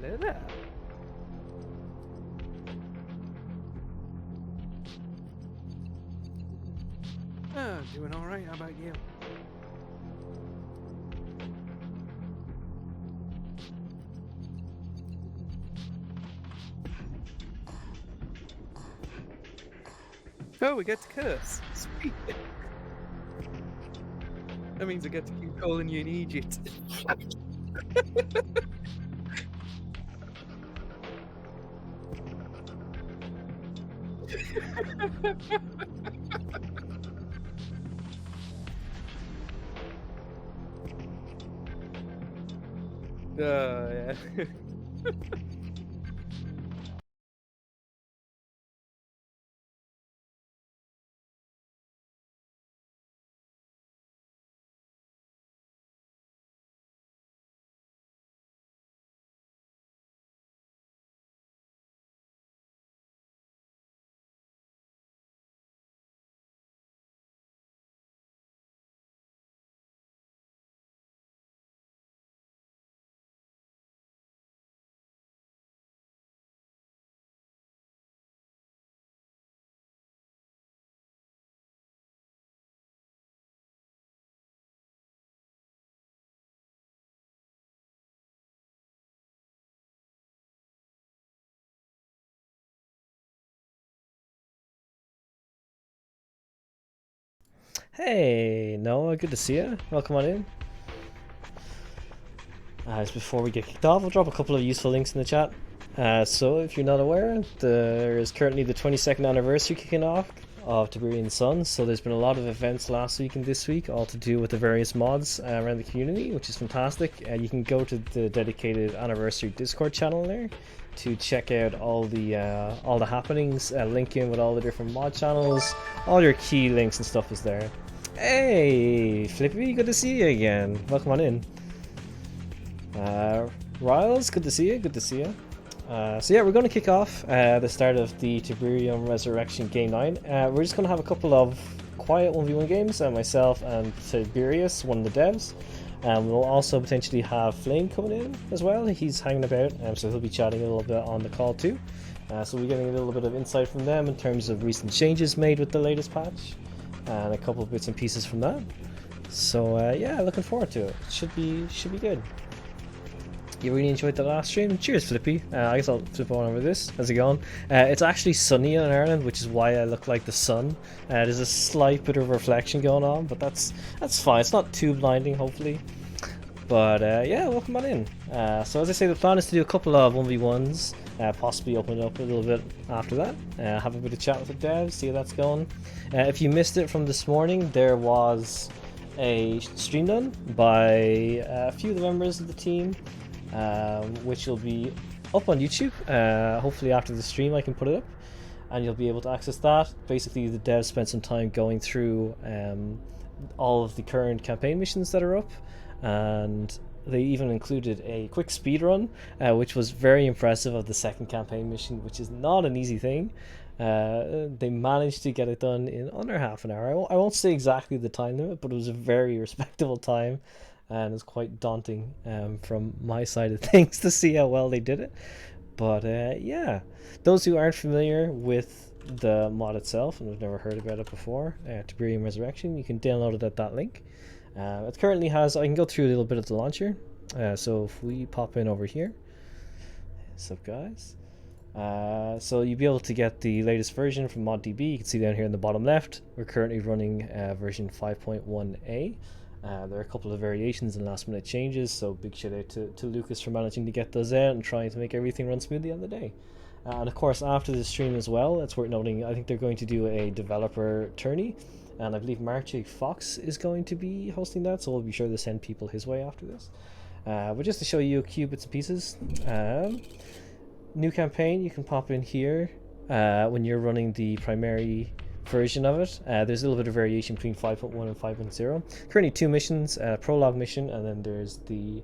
Hello there. Oh, doing alright, how about you? Oh, we get to curse. Sweet. That means I get to keep calling you an Egypt. Oh, yeah. Hey, Noah, good to see you. Welcome on in. Just before we get kicked off, I'll drop a couple of useful links in the chat. So, if you're not aware, there is currently the 22nd anniversary kicking off of Tiberian Sun. So, there's been a lot of events last week and this week, all to do with the various mods around the community, which is fantastic. You can go to the dedicated anniversary Discord channel there to check out all the happenings, link in with all the different mod channels. All your key links and stuff is there. Hey, Flippy, good to see you again. Welcome on in. Riles, good to see you, good to see you. So yeah, we're going to kick off the start of the Tiberium Resurrection Game 9. We're just going to have a couple of quiet 1v1 games, myself and Tiberius, one of the devs. We'll also potentially have Flame coming in as well. He's hanging about, so he'll be chatting a little bit on the call too. So we're getting a little bit of insight from them in terms of recent changes made with the latest patch, and a couple of bits and pieces from that. So yeah, looking forward to it. Should be good. You really enjoyed the last stream? Cheers, Flippy. I guess I'll flip on over this. How's it going? It's actually sunny in Ireland, which is why I look like the sun. There's a slight bit of reflection going on, but that's fine. It's not too blinding, hopefully. But yeah, welcome on in. So as I say, the plan is to do a couple of 1v1s, possibly open it up a little bit after that. Have a bit of chat with the devs, see how that's going. If you missed it from this morning, there was a stream done by a few of the members of the team, which will be up on YouTube. Hopefully after the stream I can put it up and you'll be able to access that. Basically the devs spent some time going through all of the current campaign missions that are up, and they even included a quick speed run, which was very impressive, of the second campaign mission, which is not an easy thing. They managed to get it done in under half an hour. I won't say exactly the time limit, but it was a very respectable time, and it's quite daunting from my side of things to see how well they did it. But yeah, those who aren't familiar with the mod itself and have never heard about it before, Tiberium Resurrection, you can download it at that link. It currently has, I can go through a little bit of the launcher. So if we pop in over here, what's up guys? So you'll be able to get the latest version from ModDB. You can see down here in the bottom left, we're currently running version 5.1a. There are a couple of variations and last minute changes, so big shout out to Lucas for managing to get those out and trying to make everything run smoothly on the day. And of course after the stream as well, it's worth noting, I think they're going to do a developer tourney, and I believe Marchik Fox is going to be hosting that, so we'll be sure to send people his way after this. But just to show you a few bits and pieces, new campaign, you can pop in here when you're running the primary version of it. There's a little bit of variation between 5.1 and 5.0. Currently 2 missions, prologue mission, and then there's the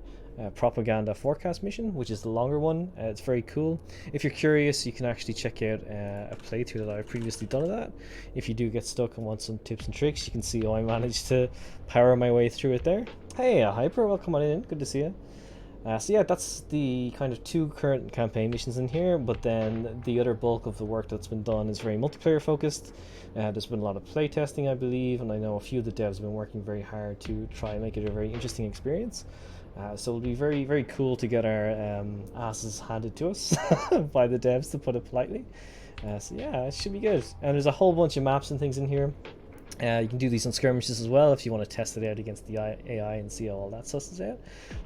propaganda forecast mission, which is the longer one. It's very cool. If you're curious, you can actually check out a playthrough that I've previously done of that. If you do get stuck and want some tips and tricks, you can see how I managed to power my way through it there. Hey, Hyper, welcome on in. Good to see you. So yeah, that's the kind of 2 current campaign missions in here, but then the other bulk of the work that's been done is very multiplayer focused. There's been a lot of play testing, I believe, and I know a few of the devs have been working very hard to try and make it a very interesting experience. So it'll be very, very cool to get our asses handed to us by the devs, to put it politely. So yeah, it should be good. And there's a whole bunch of maps and things in here. You can do these on skirmishes as well if you want to test it out against the AI and see how all that stuff is out.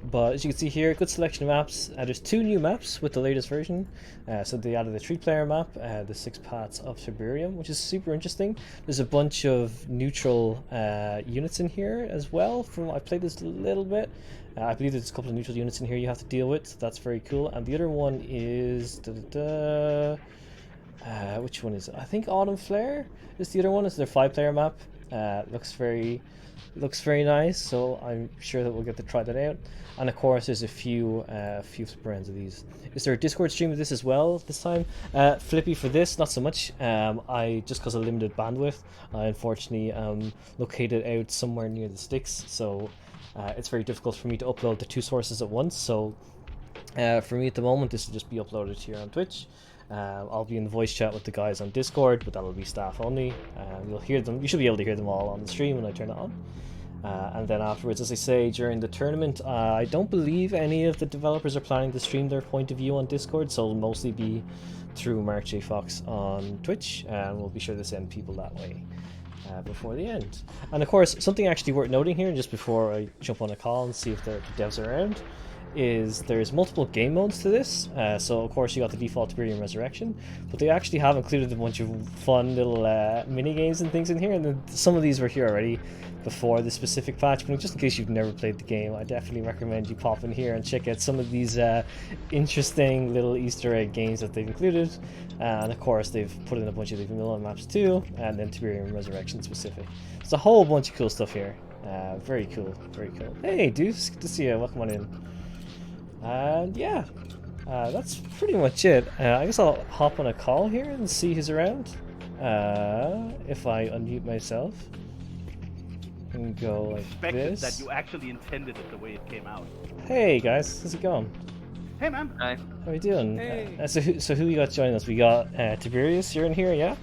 But as you can see here, good selection of maps. There's 2 new maps with the latest version. So they added a 3-player map, the 6 Paths of Tiberium, which is super interesting. There's a bunch of neutral units in here as well. I played this a little bit. I believe there's a couple of neutral units in here you have to deal with, so that's very cool. And the other one is... which one is it? I think Autumn Flare is the other one. It's their 5-player map. Looks very nice, so I'm sure that we'll get to try that out. And of course, there's a few brands of these. Is there a Discord stream of this as well this time? Flippy for this, not so much. I just because of limited bandwidth, I unfortunately located out somewhere near the sticks, so it's very difficult for me to upload the 2 sources at once. So for me at the moment, this will just be uploaded here on Twitch. I'll be in the voice chat with the guys on Discord, but that'll be staff only. You'll hear them. You should be able to hear them all on the stream when I turn it on. And then afterwards, as I say, during the tournament, I don't believe any of the developers are planning to stream their point of view on Discord, so it'll mostly be through Mark J. Fox on Twitch, and we'll be sure to send people that way before the end. And of course, something actually worth noting here, just before I jump on a call and see if the devs are around, is there's multiple game modes to this. So of course you got the default Tiberium Resurrection, but they actually have included a bunch of fun little mini games and things in here, and then some of these were here already before the specific patch, but just in case you've never played the game, I definitely recommend you pop in here and check out some of these interesting little Easter egg games that they've included. And of course they've put in a bunch of the vanilla maps too, and then Tiberium Resurrection specific. There's a whole bunch of cool stuff here. Very cool, very cool. Hey Deuce, good to see you, welcome on in. And yeah, that's pretty much it. I guess I'll hop on a call here and see who's around. If I unmute myself and go like expected this. That you actually intended it the way it came out. Hey guys, how's it going? Hey man. Hi. How are you doing? Hey. So who we got joining us? We got Tiberius, you're in here, yeah?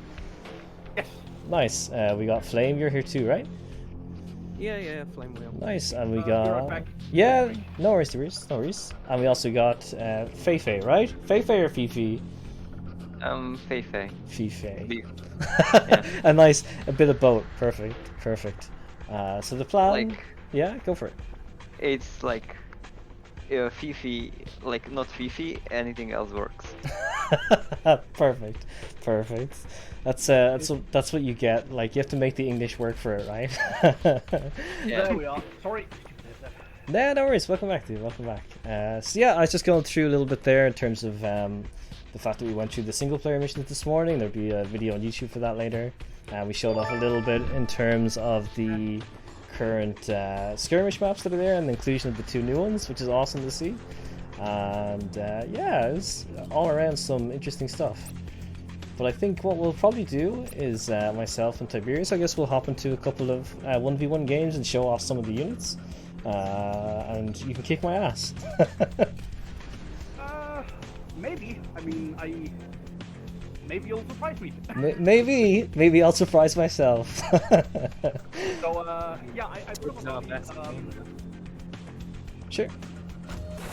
Yes. Nice. We got Flame, you're here too, right? Yeah, Flamewh33l. Nice. And we Be right got... back. Yeah, no worries, Tiberius, no worries. And we also got FeFe, right? FeFe or FeFe? FeFe. FeFe. Yeah. A bit of both. Perfect. So the plan... Like, yeah, go for it. it's like FeFe, like not FeFe, anything else works. Perfect. That's what you get. Like, you have to make the English work for it, right? Yeah. There we are. Sorry. Nah, no worries. Welcome back, dude. Welcome back. So yeah, I was just going through a little bit there in terms of the fact that we went through the single player missions this morning. There'll be a video on YouTube for that later. We showed off a little bit in terms of the current skirmish maps that are there and the inclusion of the 2 new ones, which is awesome to see. And yeah, it's all around some interesting stuff. But I think what we'll probably do is myself and Tiberius, I guess we'll hop into a couple of 1v1 games and show off some of the units. And you can kick my ass. Maybe. I mean, maybe you'll surprise me. maybe I'll surprise myself. So, yeah, I put up a lobby. Sure.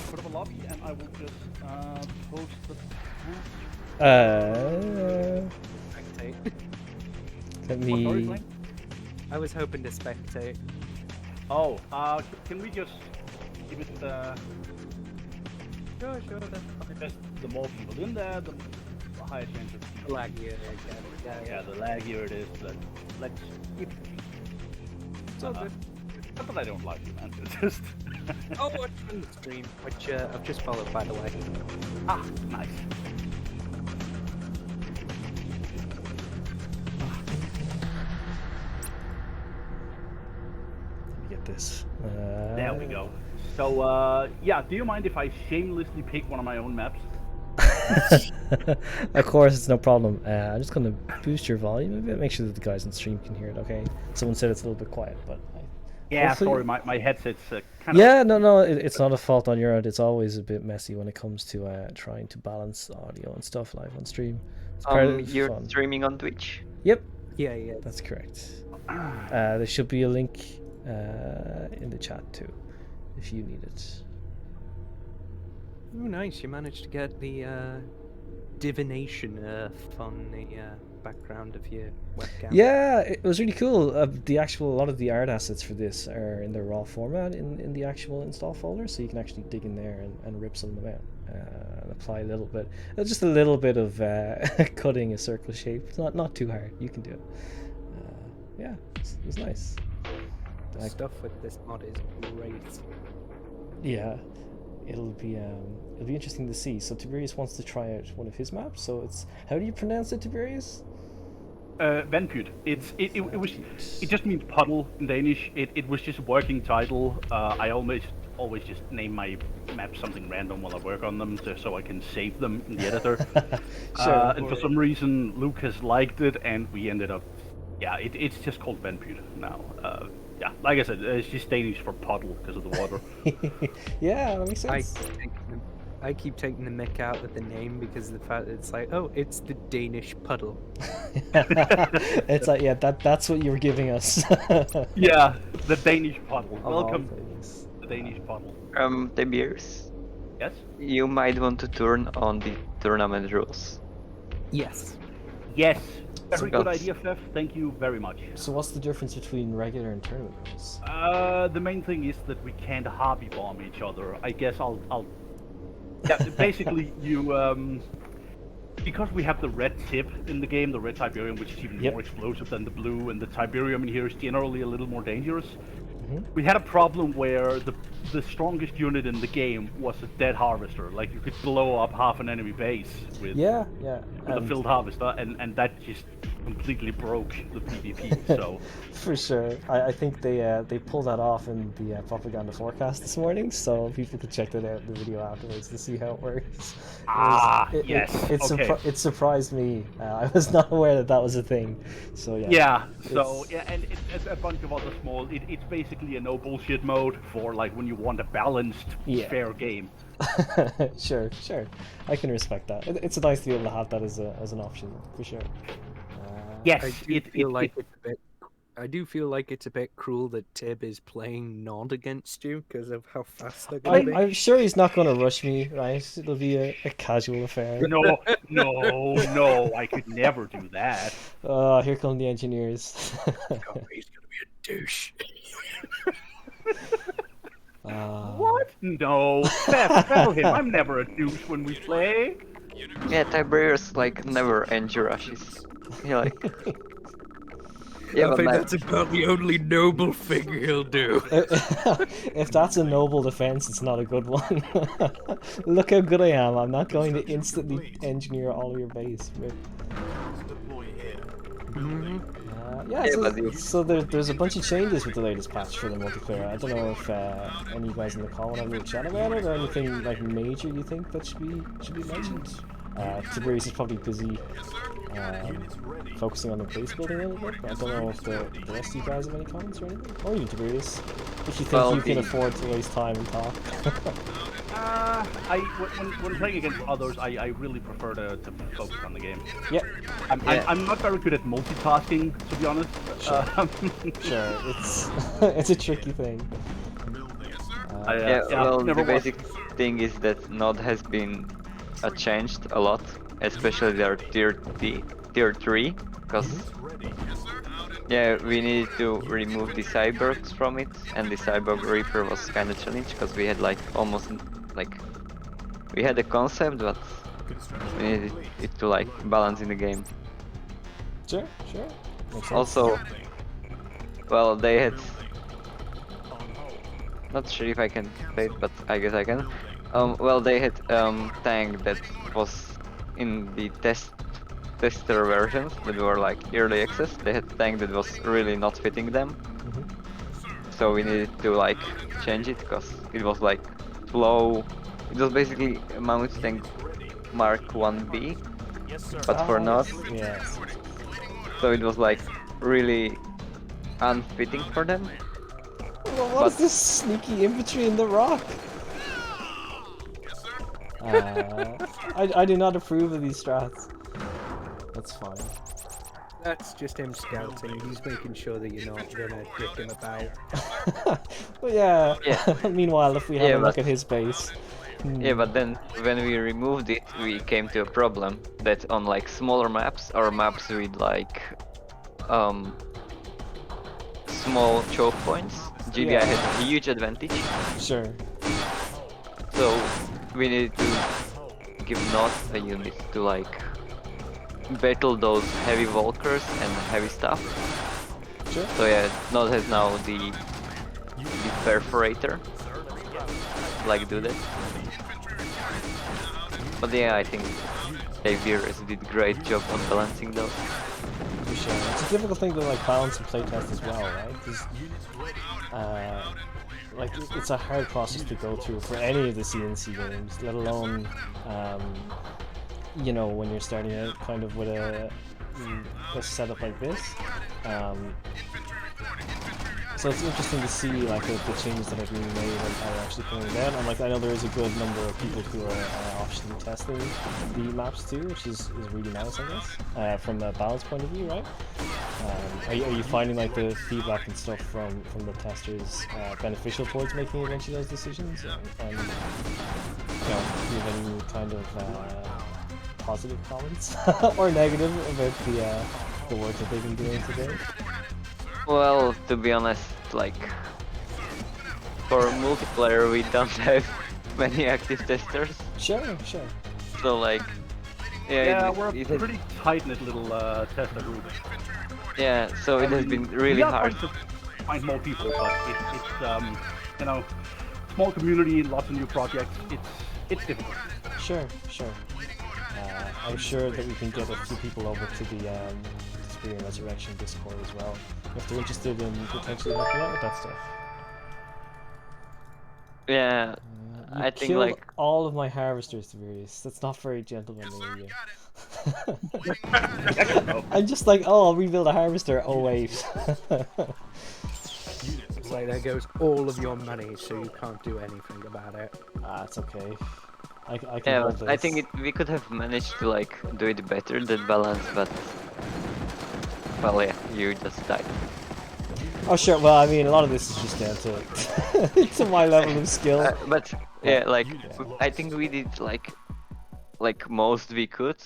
Put up a lobby, and I will just post the. Spectate. Let What, sorry, me. Flame? I was hoping to spectate. Oh, can we just give it the? Sure, that's fine. Just the more people in there, the higher chance of Laggier again. Yeah, the laggier it is. Let's keep it. It's all good. Not that I don't like you, man. It's just. Oh, watch on the stream, which I've just followed, by the way. Ah, nice. Let me get this. There we go. So, yeah, do you mind if I shamelessly pick one of my own maps? Of course, it's no problem. I'm just gonna boost your volume a bit, make sure that the guys on stream can hear it. Okay. Someone said it's a little bit quiet, but Yeah, Hopefully- sorry, my headset's kind Yeah, no, it's not a fault on your end. It's always a bit messy when it comes to trying to balance audio and stuff live on stream. It's part of the You're fun. streaming on Twitch? Yep, Yeah, yeah. that's correct. There should be a link in the chat too, if you need it. Oh, nice. You managed to get the divination earth on the background of your webcam. Yeah, it was really cool. A lot of the art assets for this are in their raw format in the actual install folder, so you can actually dig in there and rip some of them out and apply a little bit, just a little bit of cutting a circle shape. It's not too hard. You can do it. Yeah, it was nice. The stuff with this mod is great. Yeah, it'll be interesting to see. So Tiberius wants to try out one of his maps. So it's, how do you pronounce it, Tiberius? Vandpyt. It just means puddle in Danish. It was just a working title. I always just name my maps something random while I work on them, just so I can save them in the editor. Sure. And for some reason, Lucas liked it, and we ended up. Yeah, it's just called Vandpyt now. Yeah, like I said, it's just Danish for puddle because of the water. Yeah, that makes sense. I keep taking the mick out with the name because of the fact that it's like, oh, it's the Danish puddle. It's like, yeah, that's what you were giving us. Yeah, the Danish puddle. Of all Welcome things. to the Danish puddle. Tiberius, Yes? you might want to turn on the tournament rules. Yes. Yes. Very good Congrats. idea, FeFe. Thank you very much. So what's the difference between regular and tournament rules? The main thing is that we can't hobby bomb each other. I guess I'll. Yeah, basically you because we have the red tip in the game, the red Tiberium, which is even Yep. more explosive than the blue, and the Tiberium in here is generally a little more dangerous. Mhm. We had a problem where the strongest unit in the game was a dead harvester. Like you could blow up half an enemy base with Yeah. with a filled harvester, and that just completely broke the PvP. So For sure. I think they pulled that off in the propaganda forecast this morning, so people could check that out in the video afterwards to see how it works. yes, okay. It surprised me. I was not aware that was a thing. So yeah. Yeah, so It's- yeah, and it's a bunch of other small. It's basically a no bullshit mode for like when you want a balanced, Yeah. fair game. Sure. I can respect that. It's nice to be able to have that as an option for sure. Yes, I do feel like it's a bit. I do feel like it's a bit cruel that Tib is playing Nod against you because of how fast they're going to be. I'm sure he's not going to rush me, right? It'll be a casual affair. No, I could never do that. Oh, here come the engineers. Oh, he's going to be a douche. What? No, tell him I'm never a douche when we play. Yeah, Tiberius like never engy rushes. He like. Yeah, I but think man, that's about the only noble thing he'll do. If that's a noble defense, it's not a good one. Look how good I am. I'm not going to instantly engineer all of your base. Yeah, Yeah, so, but you- there's a bunch of changes with the latest patch for the multiplayer. I don't know if any of you guys in the call want to have a little chat about it, or anything like major you think that should be mentioned. Tiberius is probably busy focusing on the base building a little bit. But I don't know if the rest of you guys have any comments or anything. Or even Tiberius, if you think Well, you can the- afford to waste time and talk. When playing against others, I really prefer to focus on the game. Yeah, I'm not very good at multitasking, to be honest. Sure. sure. It's a tricky thing. yeah, well, never the was. basic thing is that Node has been changed a lot, especially their tier 3, because yeah, we needed to remove the cyborgs from it, and the cyborg reaper was kind of challenged because we had like almost like we had a concept, but we needed it to like balance in the game. Sure. Makes sense. Also, well, they had. Not sure if I can say it, but I guess I can. Well, they had tank that was in the tester versions that were like early access. They had tank that was really not fitting them, so we needed to like change it because it was like slow. It was basically a mammoth tank Mark 1B, but for not. Yes. So it was like really unfitting for them. What is this sneaky infantry in the rock? I do not approve of these strats. That's fine. That's just him scouting. He's making sure that you're not gonna dick him about. But yeah. Yeah. Meanwhile, if we have a look at his base. Yeah, but then when we removed it, we came to a problem that on like smaller maps or maps with like small choke points, GBI had a huge advantage. Sure. So we needed to give Not a unit to like battle those heavy walkers and heavy stuff. Sure. So yeah, Not has now the perforator. Like do that. But yeah, I think Tiberius did a great job on balancing those. For sure. It's a difficult thing to like balance and playtest as well, right? Because like it's a hard process to go through for any of the CNC games, let alone you know, when you're starting out kind of with a setup like this. So it's interesting to see like the changes that are being made and how they're actually coming down. And like I know there is a good number of people who are optionally testing the maps too, which is really nice, I guess, from a balance point of view, right? Are you finding like the feedback and stuff from the testers beneficial towards making eventually those decisions? And you know, do you have any kind of positive comments or negative about the work that they've been doing today? Well, to be honest, like for multiplayer we don't have many active testers. Sure. So like, we're a pretty tight-knit little tester group. Yeah, so it has been really hard to find more people, but it's you know, small community, lots of new projects. It's difficult. Sure. I'm sure that we can get a few people over to the Tiberian Resurrection Discord as well, if they're interested in potentially helping out with that stuff. Yeah, You I think killed like all of my harvesters, Tiberius. That's not very gentlemanly of you. I'm just like, oh, I'll rebuild a harvester. Oh wait. It's like there goes all of your money, so you can't do anything about it. It's okay. I can yeah, hold this. I think we could have managed to like do it better, that balance, but well, yeah, you just died. Oh sure. Well, I mean, a lot of this is just down to to my level of skill. But yeah, like I think we did like most we could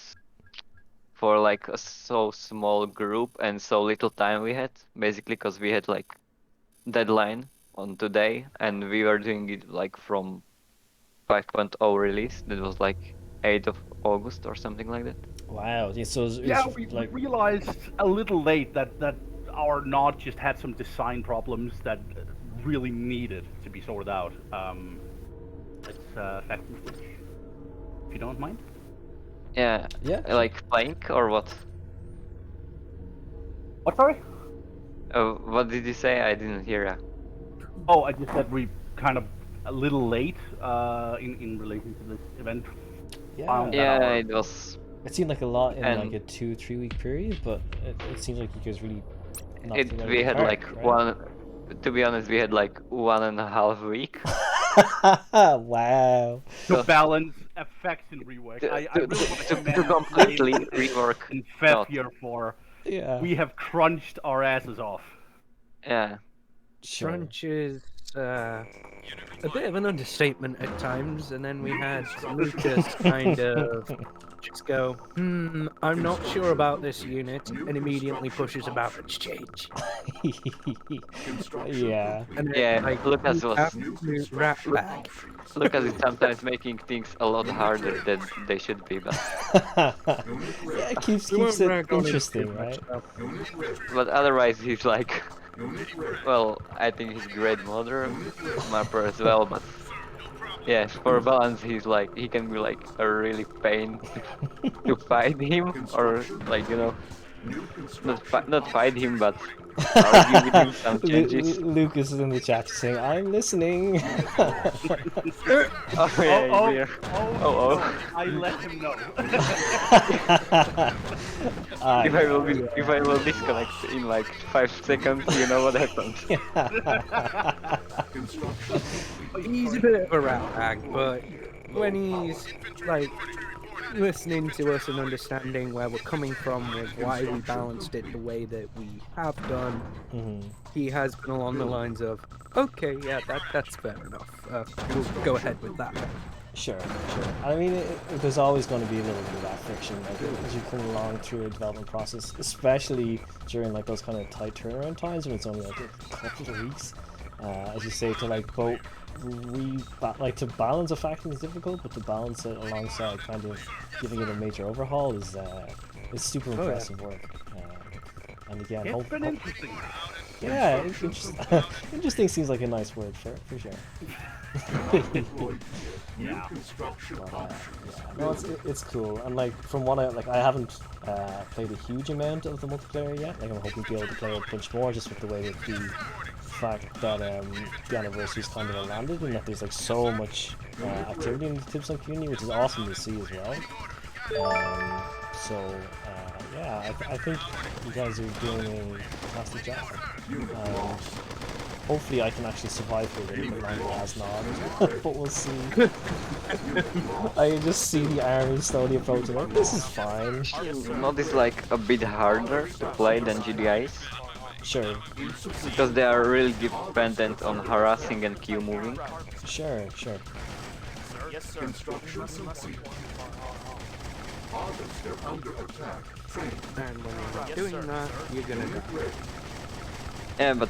for like a so small group and so little time we had, basically, because we had like deadline on today and we were doing it like from 5.0 release. That was like 8th of August or something like that. Wow. Yeah. So We realized a little late that our Nod just had some design problems that really needed to be sorted out. Let's factory switch, if you don't mind. Yeah. Like plank or what? What, sorry? What did you say? I didn't hear ya. Oh, I just said we kind of a little late in relation to this event. Yeah, it was. It seemed like a lot in like a 2-3 week period, but it seems like you guys really. We had like one. To be honest, we had like 1.5 week. Wow. To balance effects and rework. I really want to completely rework. In FeFe here for. Yeah. We have crunched our asses off. Yeah. Sure. Crunch is a bit of an understatement at times, and then we had Lucas kind of just go, I'm not sure about this unit, and immediately pushes a balance change. Yeah. And then, Yeah, like, Lucas was. absolute rat bag. Lucas is sometimes making things a lot harder than they should be, but. Yeah, it keeps it interesting, right? But otherwise, he's like. Well, I think he's a great modder, mapper as well, but yeah, for balance he's like, he can be like a really pain to fight him, or like, you know, not fight him, but argue with him some changes. Lucas is in the chat saying, "I'm listening." Oh yeah, here. Oh. no, I let him know. If I will disconnect in like 5 seconds, you know what happens. He's a bit of a rat bag, but when he's like listening to us and understanding where we're coming from with why we balanced it the way that we have done, he has been along the lines of, okay, yeah, that's fair enough. We'll go ahead with that. Sure. I mean, there's always going to be a little bit of that friction, like as you come along through a development process, especially during like those kind of tight turnaround times when it's only like a couple of weeks. As you say, to like both to balance a faction is difficult, but to balance it alongside kind of giving it a major overhaul is super impressive work. And again, It's been interesting. yeah, interesting seems like a nice word for sure. Yeah. No, it's cool, and like from what I haven't played a huge amount of the multiplayer yet. Like I'm hoping to be able to play a bunch more, just with the way that the fact that the anniversary's kind of landed, and that there's like so much activity in the Tiberian community, which is awesome to see as well. Yeah, I think you guys are doing a fantastic job. Hopefully I can actually survive for a little bit longer as not, but we'll see. I can just see the army slowly approaching, like, this is fine. Mod is like a bit harder to play than GDIs. Sure. Because they are really dependent on harassing and Q moving. Sure. And when you're not doing that, you're gonna die. Yeah, but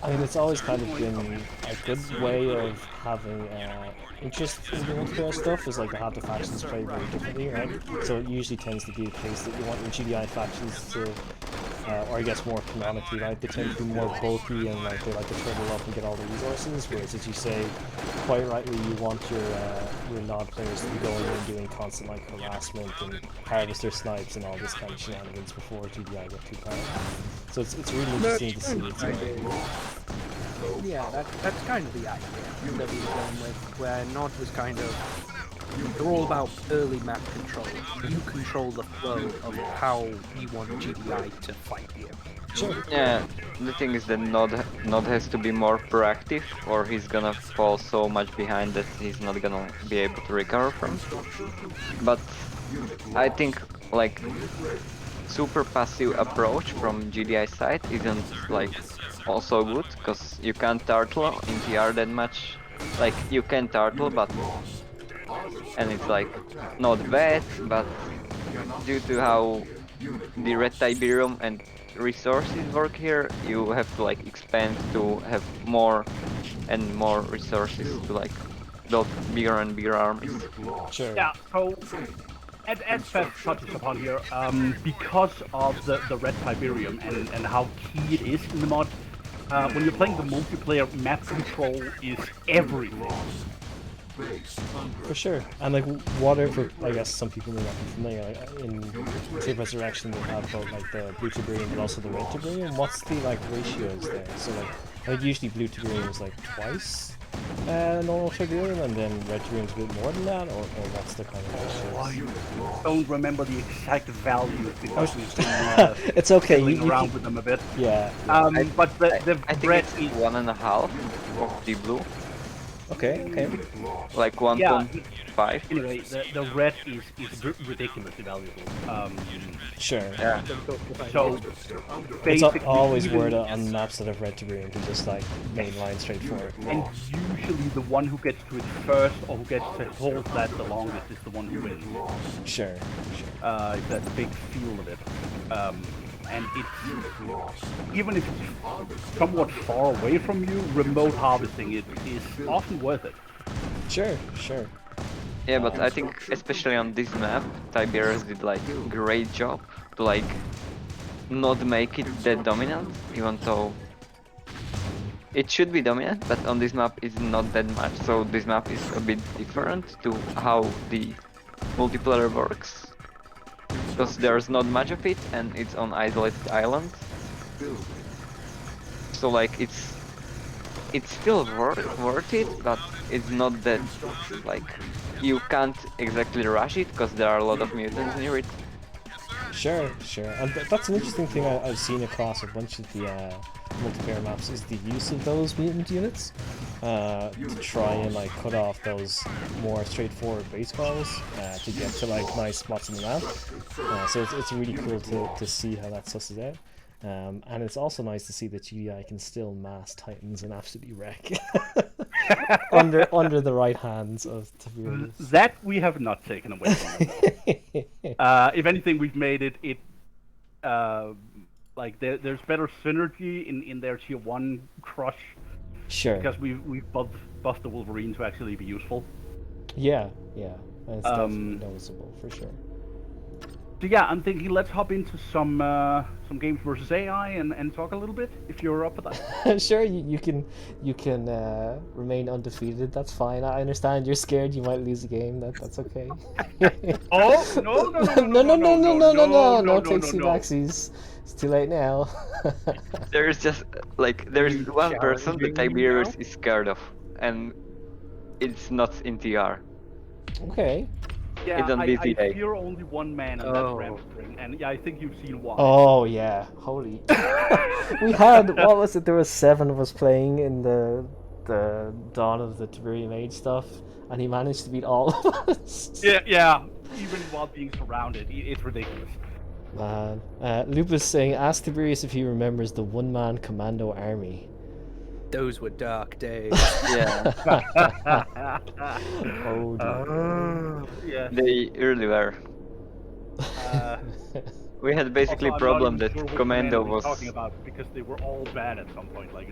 I mean, it's always kind of been a good way of having interest in the multiplayer stuff, is like to have the factions play very differently, right? So it usually tends to be the case that you want your GDI factions to, or I guess more canonically, right? They tend to be more bulky and like they like to turtle up and get all the resources, whereas as you say, quite rightly, you want your non-players to be going in and doing constant like harassment and harvester snipes and all this kind of shenanigans before GDI get too powerful. So it's really interesting to see. Yeah, that's kind of the idea that we've gone with, where Nod was kind of, they're all about early map control. You control the flow of how you want GDI to fight you. Sure. yeah, the thing is that Nod has to be more proactive, or he's gonna fall so much behind that he's not gonna be able to recover from. But I think like super passive approach from GDI side isn't like also good, because you can't turtle in TR that much. Like you can turtle, but and it's like not bad, but due to how the red Tiberium and resources work here, you have to like expand to have more and more resources to like build bigger and bigger armies. Sure. Yeah, so as Fef touches upon here, because of the red Tiberium and how key it is in the mod, when you're playing the multiplayer, map control is everything. For sure. And like water, for I guess some people may not be familiar, in FeFe Resurrection they have both like the blue Tiberium but also the red Tiberium. What's the like ratios there? So like usually blue Tiberium is like twice normal Tiberium, and then red Tiberium is a bit more than that, or what's the kind of ratio? I don't remember the exact value because we've been It's okay. fiddling around with them a bit. Yeah. But the I think red it's is 1.5 of the blue, Okay. like 1.5. anyway. The red is ridiculously valuable. Sure. Yeah. So It's basically, always even- word on maps that have red Tiberium to just like mainline straightforward. And usually the one who gets to it first or who gets to hold that the longest is the one who wins. Sure. It's that big feel of it. And it's, even if it's somewhat far away from you, remote harvesting it is often worth it. Sure. Yeah, but I think especially on this map, Tiberius did like a great job to like not make it that dominant, even though it should be dominant, but on this map it's not that much. So this map is a bit different to how the multiplayer works. because there's not much of it and it's on isolated island. So like it's still worth it, but it's not that like you can't exactly rush it because there are a lot of mutants near it. Sure. And that's an interesting thing I've seen across a bunch of the multiplayer maps is the use of those mutant units to try and like cut off those more straightforward base calls to get to like nice spots in the map. So it's really cool to see how that susses out. And it's also nice to see that GDI can still mass Titans and absolutely wreck under the right hands of Tiberius. That we have not taken away from them. If anything, we've made it like there's better synergy in their tier 1 crush. Sure. Because we've buffed the Wolverine to actually be useful. Yeah. It's definitely noticeable for sure. So yeah, I'm thinking let's hop into some games versus AI and talk a little bit if you're up for that. Sure, you can remain undefeated. That's fine. I understand you're scared you might lose the game. That's okay. Oh no takesy backsies. It's too late now. There's just like there's one person that Tiberius is scared of, and it's not in TR. Okay. Yeah, I fear only one man on that ramp string, and yeah, I think you've seen one. Oh yeah, holy. We had, what was it, there was 7 of us playing in the Dawn of the Tiberium Age stuff, and he managed to beat all of us. Yeah, even while being surrounded, it's ridiculous. Man. Lupus saying, ask Tiberius if he remembers the one-man commando army. Those were dark days. Yeah. Oh dear. Yeah. They really were. We had basically Also, problem I'm not that even sure which Commando we're was. talking about because they were all bad at some point. Like,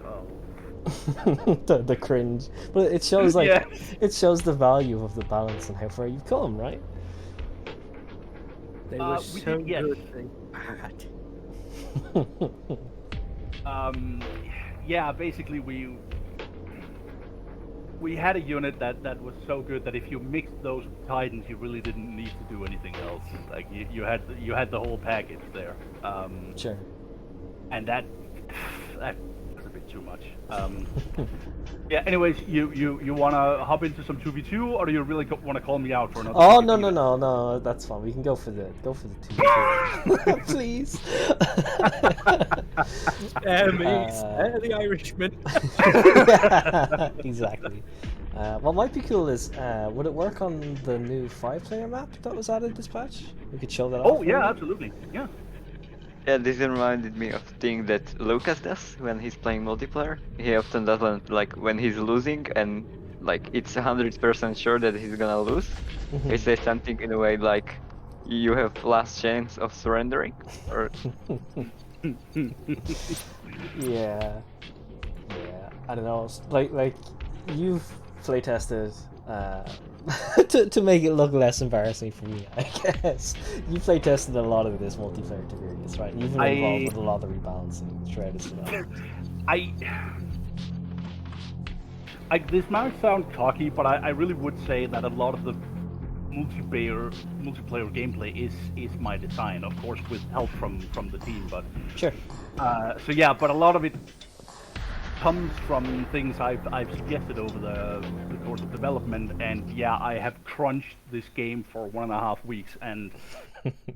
the cringe, but it shows like Yeah. it shows the value of the balance and how far you've come, right? They were we so did, yes. good and bad. Yeah, basically we had a unit that was so good that if you mixed those with Titans, you really didn't need to do anything else. Like you had the whole package there. Sure. And that was a bit too much. Yeah. Anyways, you wanna hop into some 2v2, or do you really wanna call me out for another? Oh 2v2? no, that's fine. We can go for the 2v2. Please. The Irishman. Exactly. What might be cool is, would it work on the new 5-player map that was added this patch? We could show that off. Oh yeah, absolutely. Yeah. Yeah, this reminded me of thing that Lucas does when he's playing multiplayer. He often does like when he's losing and like it's 100% sure that he's gonna lose. He says something in a way like, "You have last chance of surrendering," or. Yeah. I don't know. Like you've playtested to make it look less embarrassing for me, I guess. You playtested a lot of this multiplayer Tiberius, right? You've been involved with a lot of the rebalancing throughout as well. This might sound cocky, but I really would say that a lot of the multiplayer gameplay is my design, of course with help from the team, but Sure. so yeah, but a lot of it comes from things I've suggested over the course of development, and yeah, I have crunched this game for 1.5 weeks, and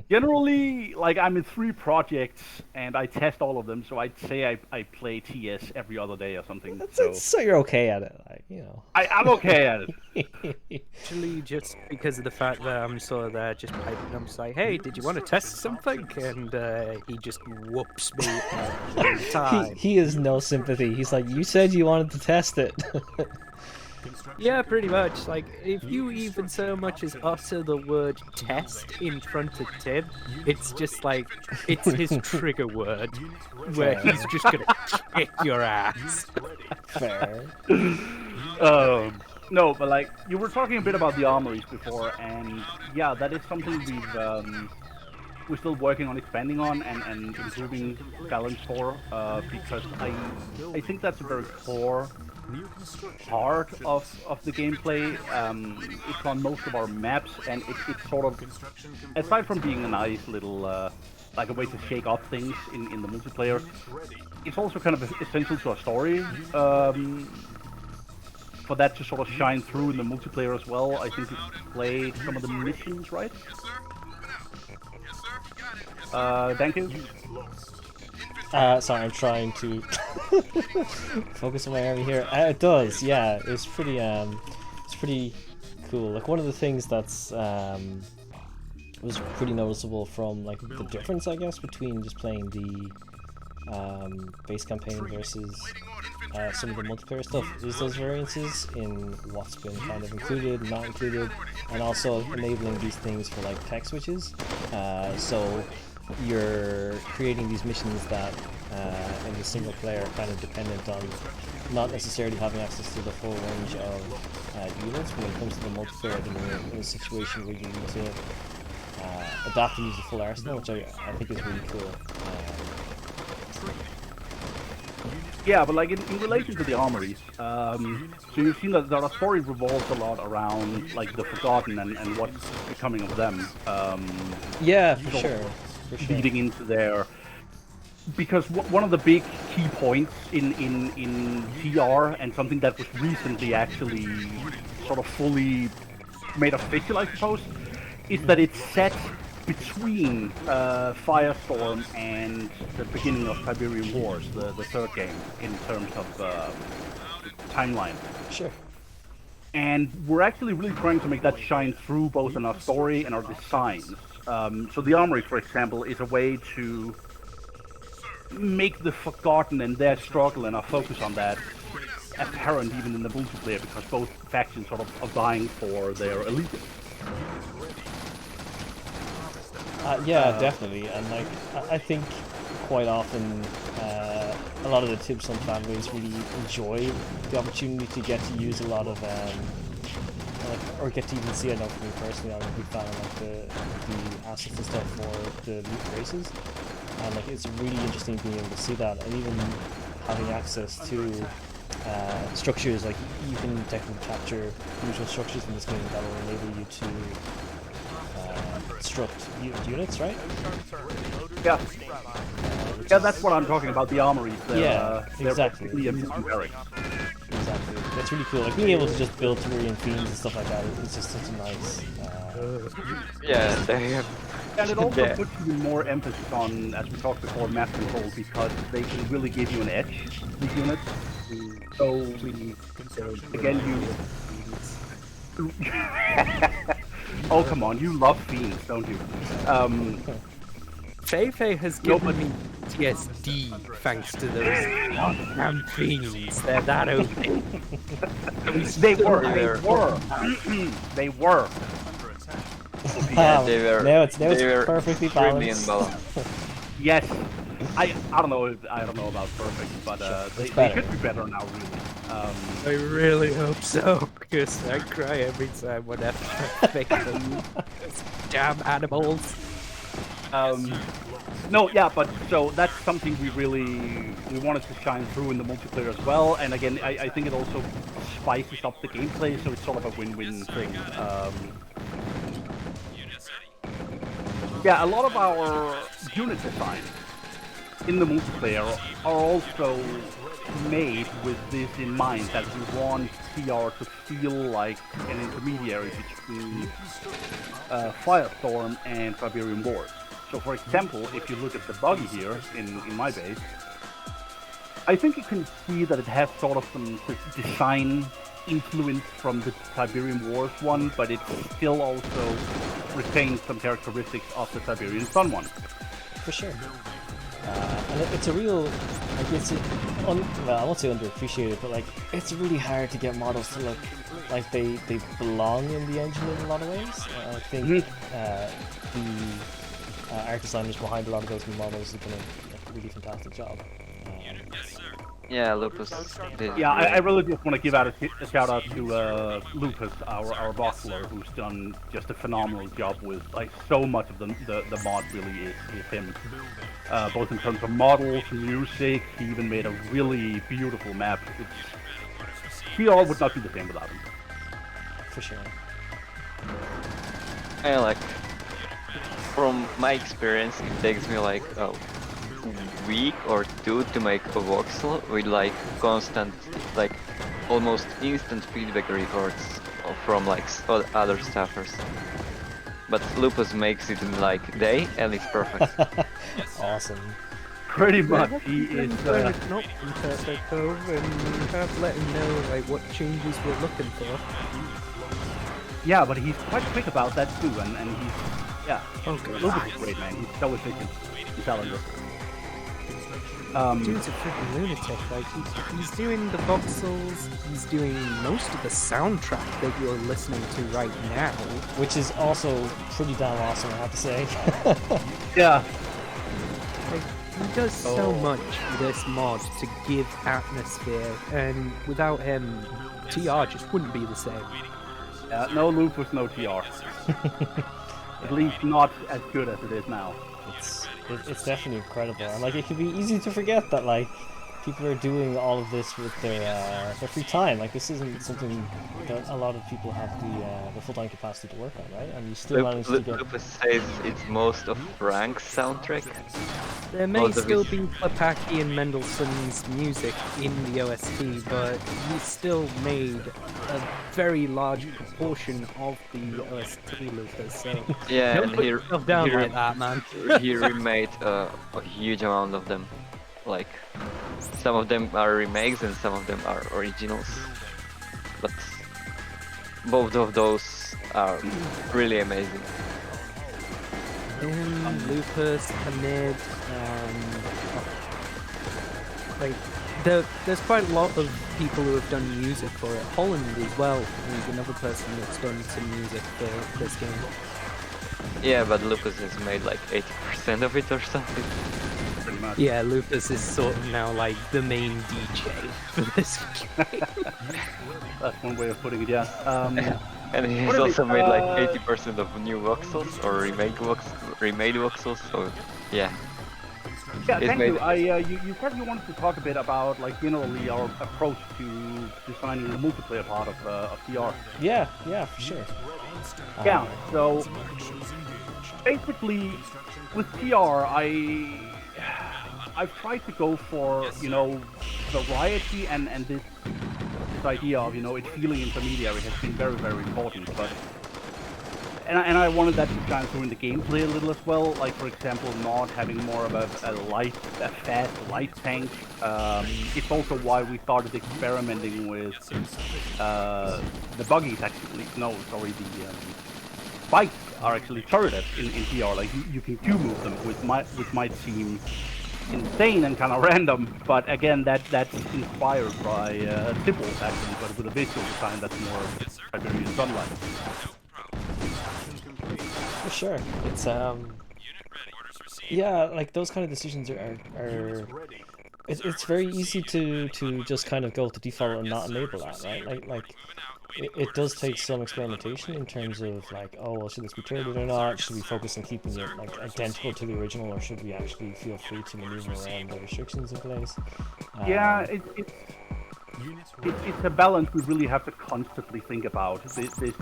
generally, like, I'm in 3 projects and I test all of them, so I'd say I play TS every other day or something. So you're okay at it, like, you know. I'm okay at it. Actually, just because of the fact that I'm sort of there just piping him, just like, hey, did you want to test something? And he just whoops me every time. He has no sympathy. He's like, you said you wanted to test it. Yeah, pretty much. Like, if you even so much as utter the word test in front of Tib, it's just like, it's his trigger word, where he's just gonna kick your ass. Fair. No, but like, you were talking a bit about the armories before, and yeah, that is something we're still working on expanding on and improving balance for, because I think that's a very core part of the gameplay. It's on most of our maps, and it's sort of, aside from being a nice little like a way to shake up things in the multiplayer, it's also kind of essential to our story. For that to sort of shine through in the multiplayer as well, I think we've played some of the missions, right? Danku? Sorry, I'm trying to focus on my army here. It does, yeah. It's pretty cool. Like one of the things that's was pretty noticeable from like the difference, I guess, between just playing the base campaign versus some of the multiplayer stuff is those variances in what's been kind of included, not included, and also enabling these things for like tech switches. So you're creating these missions that in the single player are kind of dependent on not necessarily having access to the full range of units. When it comes to the multiplayer, then you're in a situation where you need to adapt and use the full arsenal, which I think is really cool. Yeah, but like in relation to the armories, so you've seen that the story revolves a lot around like the Forgotten and what's becoming of them. Yeah, for sure. Leading into there, because one of the big key points in TR, and something that was recently actually sort of fully made official, I suppose, is that it's set between Firestorm and the beginning of Tiberium Wars, the third game, in terms of timeline. Sure. And we're actually really trying to make that shine through both in our story and our designs. So the Armory, for example, is a way to make the Forgotten and their struggle and our focus on that apparent even in the multiplayer, because both factions sort of are vying for their allegiance. Yeah, definitely, and like I think quite often a lot of the Tibbs and families really enjoy the opportunity to get to use a lot of or get to even see it. For me personally, I'm a big fan of like the assets and stuff for the loot races, and like it's really interesting being able to see that, and even having access to structures. Like you can technically capture usual structures in this game that will enable you to construct units, right? Yeah. Yeah, that's what I'm talking about, the armories. Yeah, exactly. Exactly. That's really cool. Like being able to just build Tiberian fiends and stuff like that is just such a nice... Yeah, they have... And it also puts even more emphasis on, as we talked before, map control, because they can really give you an edge, these units. So, again, you... Oh, come on, you love fiends, don't you? FeFe has given me PTSD thanks to those damn fiends. They're that OP. They were. They were. Yeah, they were. Now it's were perfectly extremely balanced. Yes. I don't know about perfect, but they should be better now, really. I really hope so, because I cry every time whenever I think of them. Damn animals. No, yeah, but so that's something we wanted to shine through in the multiplayer as well. And again, I think it also spices up the gameplay, so it's sort of a win-win thing. Yeah, a lot of our unit designs in the multiplayer are also made with this in mind, that we want TR to feel like an intermediary between Firestorm and Tiberium Wars. So for example, if you look at the buggy here in my base, I think you can see that it has sort of some design influence from the Tiberium Wars one, but it still also retains some characteristics of the Tiberian Sun one. For sure. And it's a real, like well, I won't say underappreciated, but like it's really hard to get models to look like they belong in the engine in a lot of ways. I think the art designers behind a lot of those new models have done a really fantastic job. Yeah, Lupus did. Yeah, I really just want to give out a shout out to Lupus, our boxler, who's done just a phenomenal job with like so much of the mod really is him. Both in terms of models, music, he even made a really beautiful map. TR would not be the same without him. For sure. And like, from my experience, it takes me like a week or two to make a voxel with like constant, like almost instant feedback reports from like other staffers. But Lupus makes it in like a day and it's perfect. Awesome. Pretty much, he is. It's not perfect though, and you have to let him know like what changes we're looking for. Yeah, but he's quite quick about that too, and he's yeah. Okay. Lupus is great, man. He's so efficient and talented. Dude's a freaking lunatic. Like he's doing the voxels, he's doing most of the soundtrack that you're listening to right now. Which is also pretty damn awesome, I have to say. Yeah. Like, he does so much with this mod to give atmosphere, and without him, TR just wouldn't be the same. No Lupus, no TR. At least not as good as it is now. It's definitely incredible, and like it can be easy to forget that like people are doing all of this with their free time. Like this isn't something that a lot of people have the full-time capacity to work on, right? And you still manage to get. Lupus says it's most of Frank's soundtrack. There may still be Klapaki and Mendelssohn's music in the OST, but he still made a very large proportion of the OST, Lucas. So Yeah, don't and put he yourself down like that, man. he remade a huge amount of them. Like, some of them are remakes and some of them are originals. But both of those are really amazing. Lupus, Hamid, like there's quite a lot of people who have done music for it. Holland as well, who's another person that's done some music for this game. Yeah, but Lupus has made like 80% of it or something. Pretty much. Yeah, Lupus is sort of now like the main DJ for this game. That's one way of putting it, yeah. And he's also made like 80% of new voxels or remade voxels, so yeah. Yeah, It thank made- you. You probably wanted to talk a bit about like generally our approach to designing the multiplayer part of TR. Yeah, for sure. Yeah, so basically with TR, I've tried to go for, you know, variety and this idea of, you know, it feeling intermediary has been very, very important, but and I wanted that to shine through in the gameplay a little as well, like for example not having more of a fast light tank. It's also why we started experimenting with the buggies actually, no, sorry, the bikes are actually turreted in TR, like you can Q-move them, which might seem insane and kind of random, but again that's inspired by Tibbles actually, but with a visual design that's more Tiberian Sun-like. For sure. It's yeah, like those kind of decisions are it's very easy to just kind of go to default and not enable that, right? Like it does take some experimentation in terms of like, oh well, should this be turreted or not? Should we focus on keeping it like identical to the original, or should we actually feel free to maneuver around the restrictions in place? Yeah, it's a balance we really have to constantly think about. This to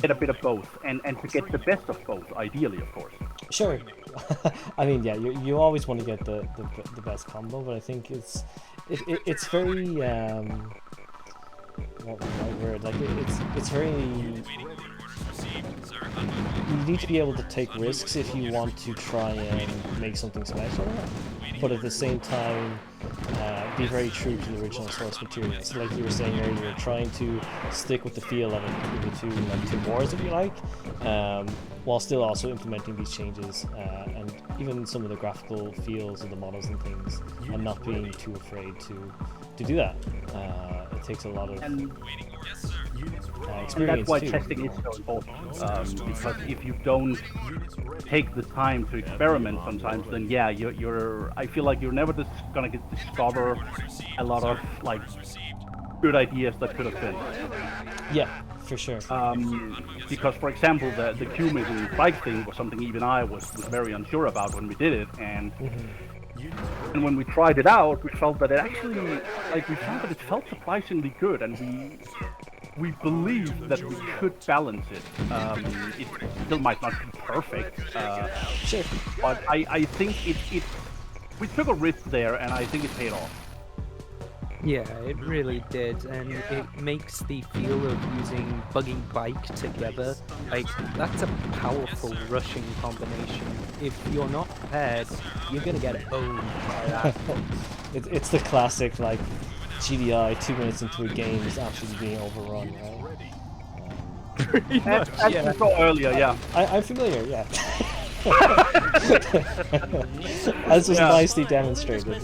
get a bit of both, and to get the best of both, ideally, of course. Sure. I mean, yeah, you always want to get the best combo, but I think it's very what was my word? Like it's very. You need to be able to take risks if you want to try and make something special, but at the same time, be very true to the original source material. So like you were saying earlier, trying to stick with the feel of it between the two, like two wars, if you like, while still also implementing these changes, and even some of the graphical feels of the models and things, and not being too afraid to do that. It takes a lot of And experience that's why too. testing is so important. Because if you don't take the time to experiment sometimes, then yeah, I feel like you're never just gonna discover a lot of like good ideas that could have been. Yeah, for sure. Because, for example, the Q missile spike thing was something even I was very unsure about when we did it, and when we tried it out, we felt that it actually, like, we found that it felt surprisingly good, and we believed that we could balance it. It still might not be perfect, Sure. but I think we took a risk there, and I think it paid off. Yeah, it really did, and it makes the feel of using buggy bike together, like, that's a powerful rushing combination. If you're not prepared, you're gonna get owned by that. It's the classic, like, GDI 2 minutes into a game is actually being overrun, right? As you saw earlier, yeah. I'm familiar, yeah. As was nicely demonstrated.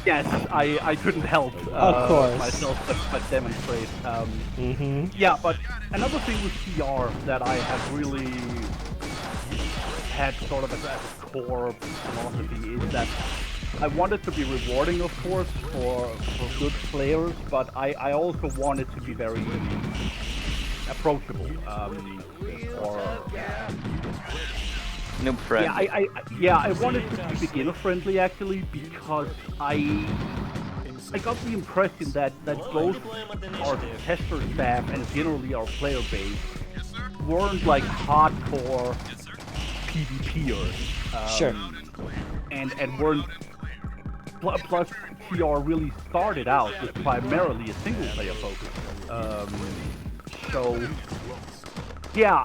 Yes, I couldn't help Of course. myself but demonstrate. Yeah, but another thing with PR that I have really had sort of as a core philosophy is that I want it to be rewarding, of course, for good players, but I also want it to be very approachable. Noob friend. Yeah, I want it to be beginner friendly actually, because I got the impression that both our tester staff and generally our player base weren't like hardcore PvPers. Sure. And weren't. Plus, TR really started out with primarily a single player focus. So, yeah,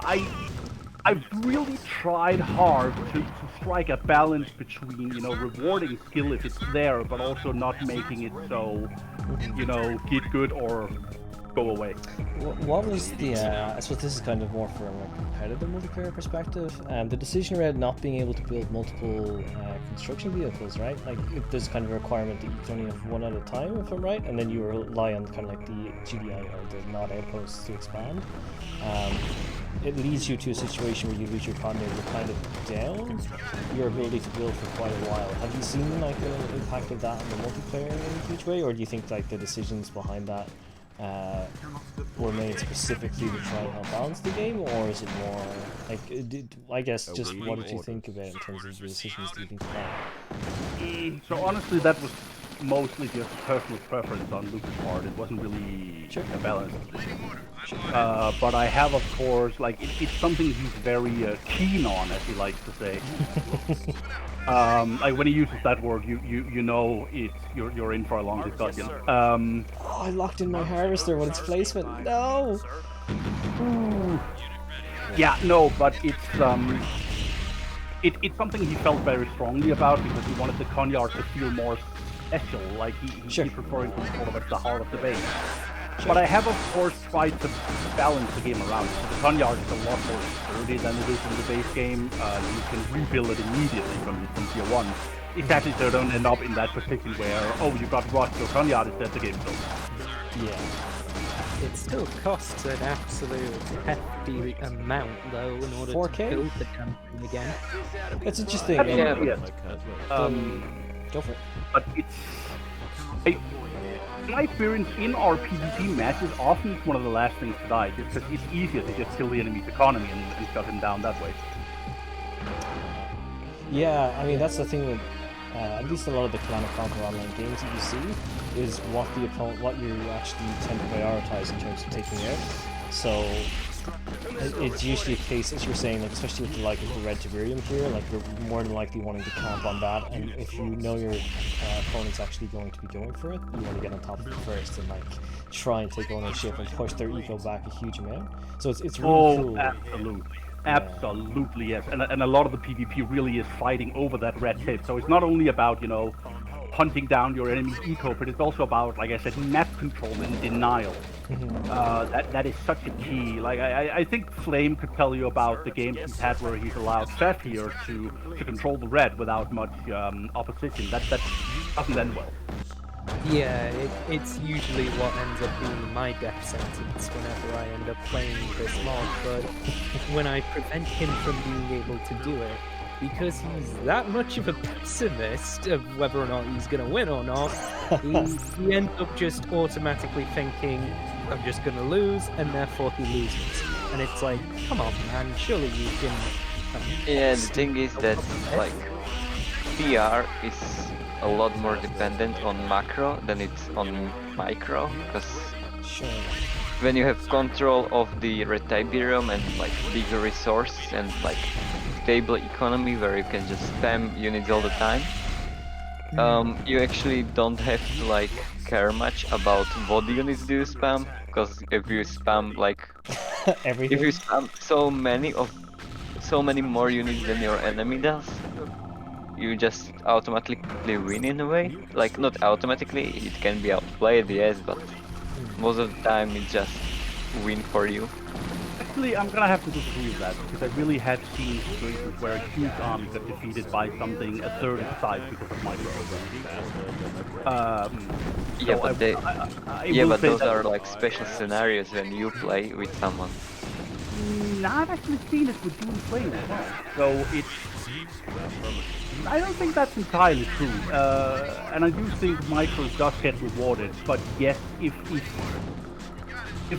I've really tried hard to strike a balance between, rewarding skill if it's there, but also not making it so, get good or go away. What was the, I suppose this is kind of more from a competitive multiplayer perspective, the decision around not being able to build multiple construction vehicles, right? Like, there's kind of a requirement that you can only have one at a time, if I'm right, and then you rely on kind of like the GDI or the not outposts to expand. It leads you to a situation where you lose your continuity kind of down your ability to build for quite a while. Have you seen like the impact of that on the multiplayer in a huge way, or do you think like the decisions behind that were made specifically to try and help balance the game, or is it more like, I guess, just what did you think about it in terms of the decisions leading to that? So honestly, that was mostly just personal preference on Lucas' part. It wasn't really a balance decision. But I have, of course, like, it's something he's very keen on, as he likes to say. Like, when he uses that word, you know you're in for a long discussion. Oh, I locked in my harvester with its placement. No. Yeah, no, but it's something he felt very strongly about, because he wanted the Conyard to feel more special, like he's referring to sort of at the heart of the base. But I have, of course, tried to balance the game around. So the Conyard is a lot more sturdy than it is in the base game. You can rebuild it immediately from tier 1. Exactly, so you don't end up in that position where, oh, you got rushed, your Conyard is dead, the game's over. Yeah. It still costs an absolute hefty amount, though, in order 4K? to build the campaign again. It's interesting. Absolutely, yes. Go for it. But it's... my experience in our PvP matches, often it's one of the last things to die, just because it's easier to just kill the enemy's economy and shut him down that way. Yeah, I mean, that's the thing with at least a lot of the Command & Conquer online games that you see, is what you actually tend to prioritize in terms of taking out. So it's usually a case, as you're saying, like, especially with the like of the Red Tiberium here, like, you're more than likely wanting to camp on that, and if you know your opponent's actually going to be going for it, you want to get on top of it first and like try and take ownership and push their eco back a huge amount. So it's really cool. Absolutely. Absolutely, yes. And a lot of the PvP really is fighting over that red tape. So it's not only about, hunting down your enemy's eco, but it's also about, like I said, map control and denial. That is such a key. Like, I think Flame could tell you about the games he's had where he's allowed FeFe here to control the red without much opposition. That doesn't end well. Yeah, it's usually what ends up being my death sentence whenever I end up playing this mod, but when I prevent him from being able to do it, because he's that much of a pessimist of whether or not he's going to win or not, he ends up just automatically thinking, I'm just going to lose, and therefore he loses. And it's like, come on, man, surely you can... Yeah, the thing is that, like, PR is a lot more dependent on macro than it's on micro, because Sure. when you have control of the red Tiberium and like bigger resource and like stable economy where you can just spam units all the time, you actually don't have to like care much about what units do you spam, because if you spam like Everything. if you spam so many more units than your enemy does, you just automatically win in a way. Like, not automatically, it can be outplayed, yes, but most of the time it just win for you. Actually, I'm gonna have to disagree with that, because I really have seen situations where a huge army got defeated by something a third its size because of micro. Yeah, So but they, I yeah, will but say those that- are like special scenarios when you play with someone. I've actually seen it with Doom playing as well. So it's... I don't think that's entirely true. And I do think micros does get rewarded, but yes, if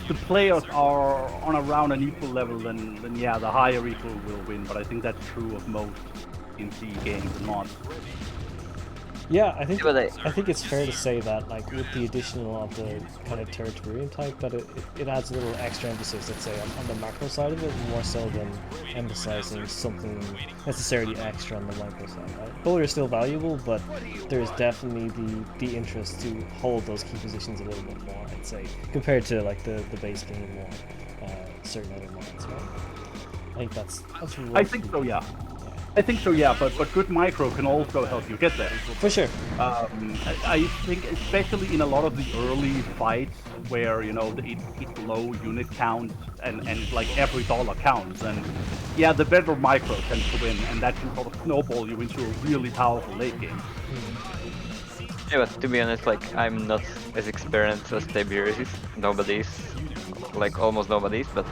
the players are on around an equal level, then yeah, the higher equal will win. But I think that's true of most PC games and mods. Yeah, I think Yeah, but I think it's fair to say that, like, with the addition of the kind of Tiberian type, that it adds a little extra emphasis, let's say, on the macro side of it, more so than emphasizing something necessarily extra on the micro side. Right? Both are still valuable, but there's definitely the interest to hold those key positions a little bit more, I'd say, compared to like the base game or certain other mods. Right? I think that's I think so, yeah. I think so, yeah, but good micro can also help you get there. for sure. I think especially in a lot of the early fights where, you know, it's low unit count and like every dollar counts, and yeah, the better micro tends to win, and that can sort of snowball you into a really powerful late game. Yeah, but to be honest, like, I'm not as experienced as Tiberius is. Nobody is. Like, almost nobody is, but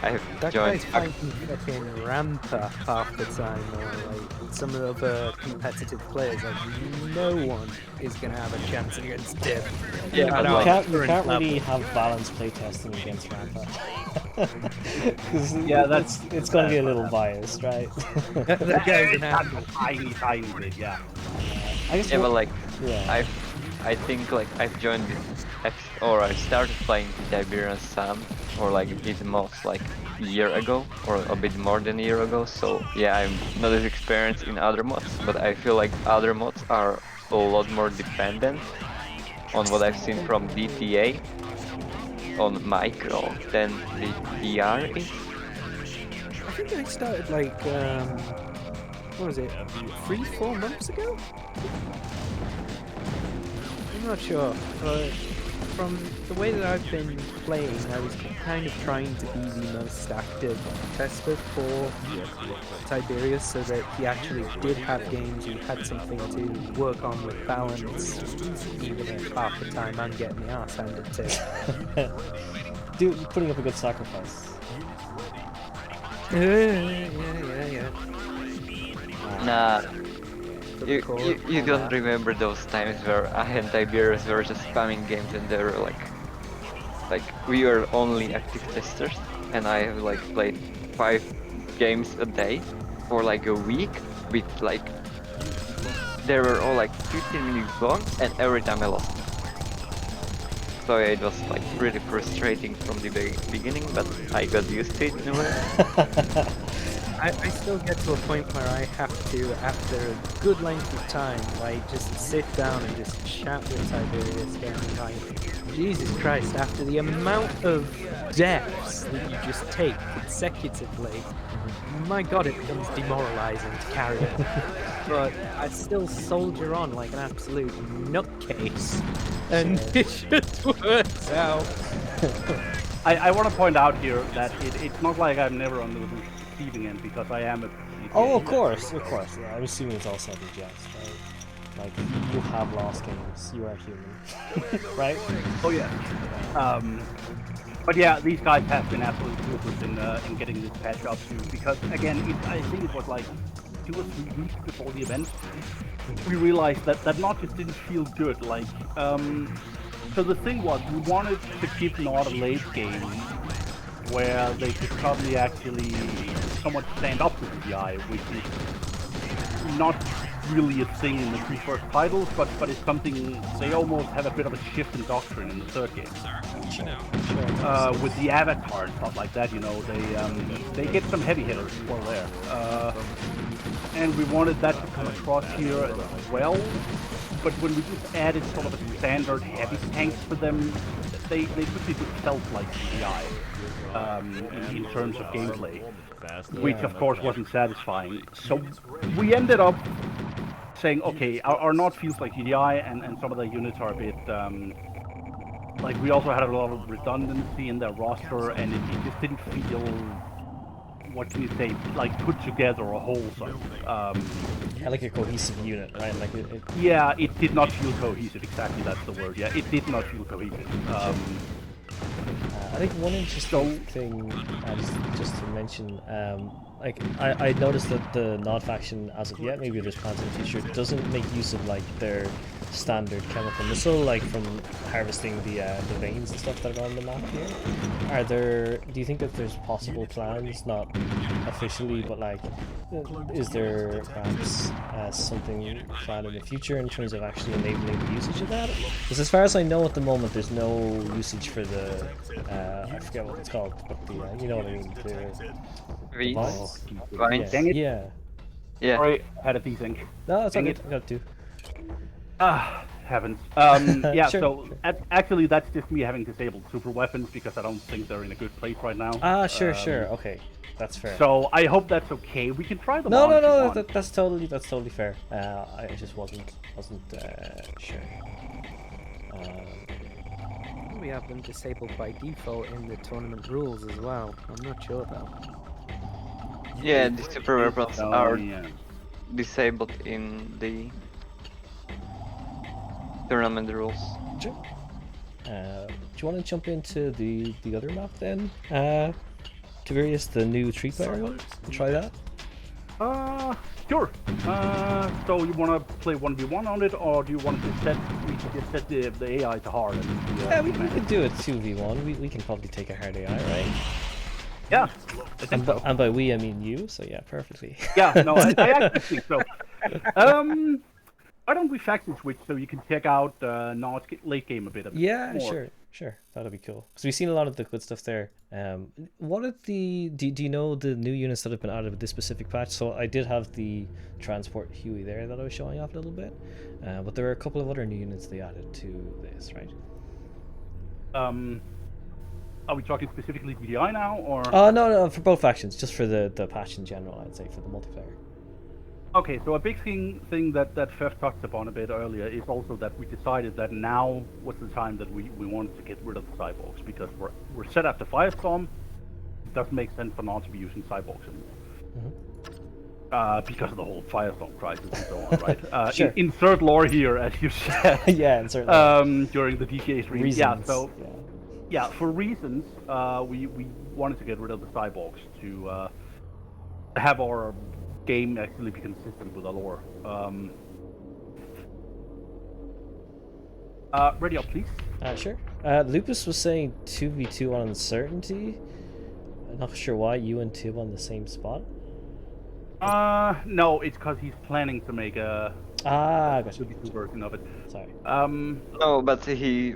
I have That joined... guy's fighting fucking Rampa half the time, or like some of the other competitive players. Like, no one is gonna have a chance against him. Yeah, but At You our can't current really level. have balanced playtesting against Rampa. Because Yeah, that's- it's gonna be a little biased, right? That guy's gonna have a tiny bit, yeah. I guess Yeah, but like, yeah. I think like I've joined or I started playing Tiberian Sun, or like it most like a year ago, or a bit more than a year ago. So yeah, I'm not as experienced in other mods, but I feel like other mods are a lot more dependent on what I've seen from DTA on micro than the PR is. I think I started like, what was it, 3-4 months ago? I'm not sure, but from the way that I've been playing, I was kind of trying to be the most active tester for Tiberius, so that he actually did have games, he had something to work on with balance, even if half the time I'm getting the arse handed to. Dude, putting up a good sacrifice. Yeah. Nah, For the you core, you all don't that. remember those times where I and Tiberius were just spamming games and they were like we were only active testers, and I have like played 5 games a day for like a week with like they were all like 15 minutes long, and every time I lost. So yeah, it was like really frustrating from the beginning, but I got used to it in a way. I still get to a point where I have to, after a good length of time, like just sit down and just chat with Tiberius again. Like, Jesus Christ, after the amount of deaths that you just take consecutively, my God, it becomes demoralizing to carry it. But I still soldier on like an absolute nutcase, and it just works out. I want to point out here that it's not like I'm never on the receiving end, because I am a PC. Oh, of course. Yeah, I'm assuming it's all said in jest, right? Like, you have lost games. You are human, right? Oh yeah. But yeah, these guys have been absolutely super in getting this patch up too, because again, I think it was like 2 or 3 weeks before the event, we realized that Nod just didn't feel good. Like, so the thing was, we wanted to give Nod a late game where they could probably actually somewhat stand up to DI, which is not really a thing in the 3 first titles, but it's something they almost have a bit of a shift in doctrine in the 3rd game. With the avatar and stuff like that, you know, they get some heavy hitters as well there. And we wanted that to come across here as well. But when we just added sort of a standard heavy tank for them, they quickly just felt like CGI in terms of gameplay, which of course wasn't satisfying. So we ended up saying, okay, our Nod feels like CGI, and some of the units are a bit like, we also had a lot of redundancy in their roster, and it just didn't feel, what can you say, like put together or wholesome. Like a cohesive unit, right? Like yeah, it did not feel cohesive. Exactly, that's the word. Yeah, it did not feel cohesive. I think one interesting thing, just to mention, like I noticed that the Nod faction, as of yet, maybe there's plans in the future, doesn't make use of like their standard chemical missile, like from harvesting the veins and stuff that are on the map here. Are there? Do you think that there's possible plans, not officially, but like, is there perhaps something planned in the future in terms of actually enabling the usage of that? Because as far as I know at the moment, there's no usage for the I forget what it's called, but the you know what I mean, the Vines? Dang it. Yeah. Yeah. Sorry, I had a desync. No, that's Dang okay. it. I got to. Heavens. Yeah, Sure, so sure. actually that's just me having disabled super weapons because I don't think they're in a good place right now. Sure. Okay, that's fair. So I hope that's okay. We can try them No, on if you no, want. that's totally fair. I just wasn't sure. We have them disabled by default in the tournament rules as well. I'm not sure though. Yeah, the super weapons Oh, are yeah. disabled in the tournament rules. Sure. Do you want to jump into the other map then? Tiberius, the new 3-player one? Try that? Sure. So you want to play 1v1 on it, or do you want to just set the AI to hard? And, Yeah, we can do it 2v1. We can probably take a hard AI, right? Yeah, I think so. And by we, I mean you, so yeah, perfectly. Yeah, no, I actually think so. Why don't we faction switch so you can check out Nod's late game a bit? Yeah, more. sure. That'd be cool. Because we've seen a lot of the good stuff there. What are the... Do you know the new units that have been added with this specific patch? So I did have the transport Huey there that I was showing off a little bit. But there are a couple of other new units they added to this, right? Are we talking specifically DI now, or? No, for both factions. Just for the patch in general, I'd say, for the multiplayer. Okay, so a big thing that FeFe touched upon a bit earlier is also that we decided that now was the time that we wanted to get rid of the cyborgs, because we're set after Firestorm. It doesn't make sense for not to be using cyborgs anymore. Mm-hmm. Because of the whole Firestorm crisis and so on, right? Sure. Insert lore here, as you said. Yeah, insert lore. During the DK stream. Reasons. Yeah, so yeah, for reasons, we wanted to get rid of the cyborgs to have our game actually be consistent with the lore. Ready up, please. Sure. Lupus was saying 2v2 on uncertainty. I'm not sure why you and Tib on the same spot. No, it's because he's planning to make a gotcha. 2v2 version of it. Sorry. No, but he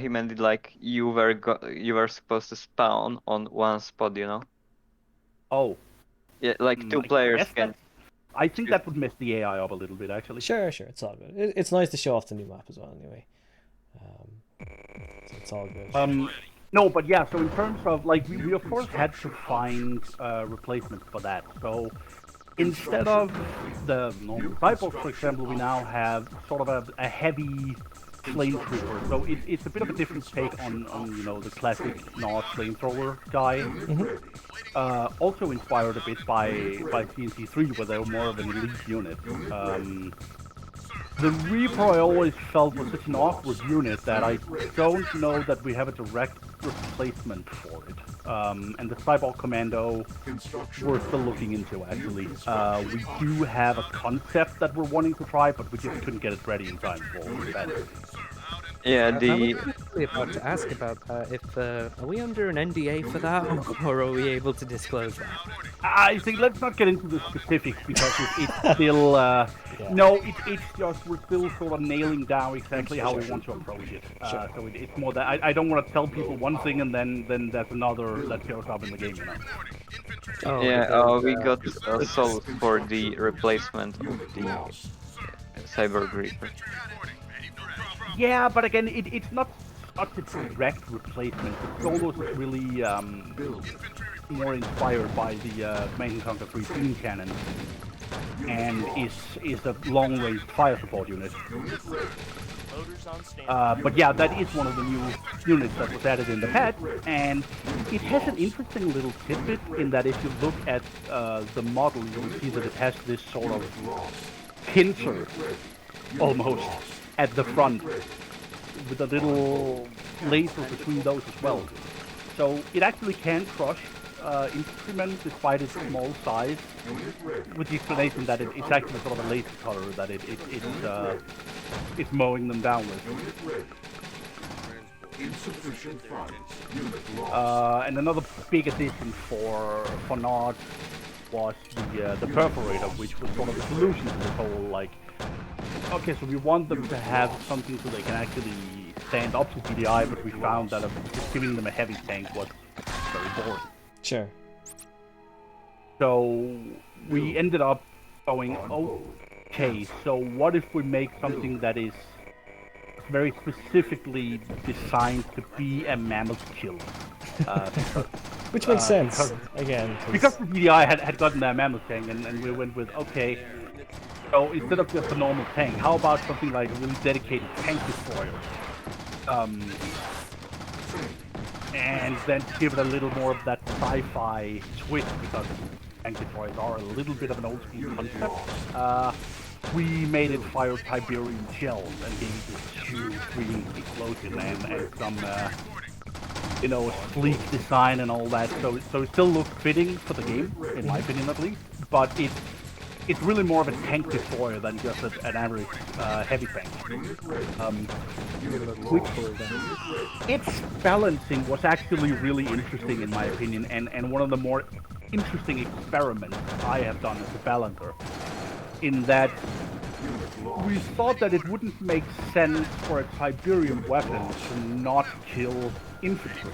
meant it like you were supposed to spawn on one spot, you know? Oh. Yeah, like two players can. I think that would mess the AI up a little bit, actually. Sure. It's all good. It's nice to show off the new map as well, anyway. So it's all good. No, but yeah, so in terms of, like, we of course had to find replacements for that. So instead of the normal cyborgs, for example, we now have sort of a heavy flamethrower. So it's a bit of a different take on you know, the classic Nod flamethrower guy. Mm-hmm. Also inspired a bit by CNC3, where they were more of an elite unit. The Reaper I always felt was such an awkward unit that I don't know that we have a direct replacement for it. And the Cyborg Commando we're still looking into, actually. We do have a concept that we're wanting to try, but we just couldn't get it ready in time for that. Yeah, I was the actually about to ask about that. If are we under an NDA for that, or are we able to disclose that? I think let's not get into the specifics because it's still no, it's just we're still sort of nailing down exactly how we want to approach it. So it's more that I don't want to tell people one thing and then there's another that shows up in the game. You know? Oh, yeah, because, we got sold for the replacement of the Cyber Reaper. Yeah, but again, it's not a direct replacement. The Solos is really more inspired by the Command & Conquer 3 beam cannon, and is a long-range fire support unit. But yeah, that is one of the new units that was added in the patch, and it has an interesting little tidbit in that if you look at the model, you will see that it has this sort of pincer, almost, at the front, with a little laser between those as well. So it actually can crush infantrymen despite its small size, with the explanation that it's actually sort of a laser cutter that it's mowing them down with. And another big addition for Nod was the perforator, which was sort of the solution to this whole, like, okay, so we want them to have something so they can actually stand up to PDI, but we found that just giving them a heavy tank was very boring. Sure. So we ended up going, okay, so what if we make something that is very specifically designed to be a mammoth killer? Which makes sense, again. Because the PDI had gotten a mammoth tank, and we went with, okay, so instead of just a normal tank, how about something like a really dedicated tank destroyer? And then give it a little more of that sci-fi twist, because tank destroyers are a little bit of an old school concept. We made it fire Tiberium shells and gave it this huge green explosion and some, you know, sleek design and all that. So it still looked fitting for the game, in my opinion at least. But it's really more of a tank destroyer than just an average heavy tank. Its balancing was actually really interesting in my opinion, and one of the more interesting experiments I have done as a balancer, in that we thought that it wouldn't make sense for a Tiberium weapon to not kill infantry.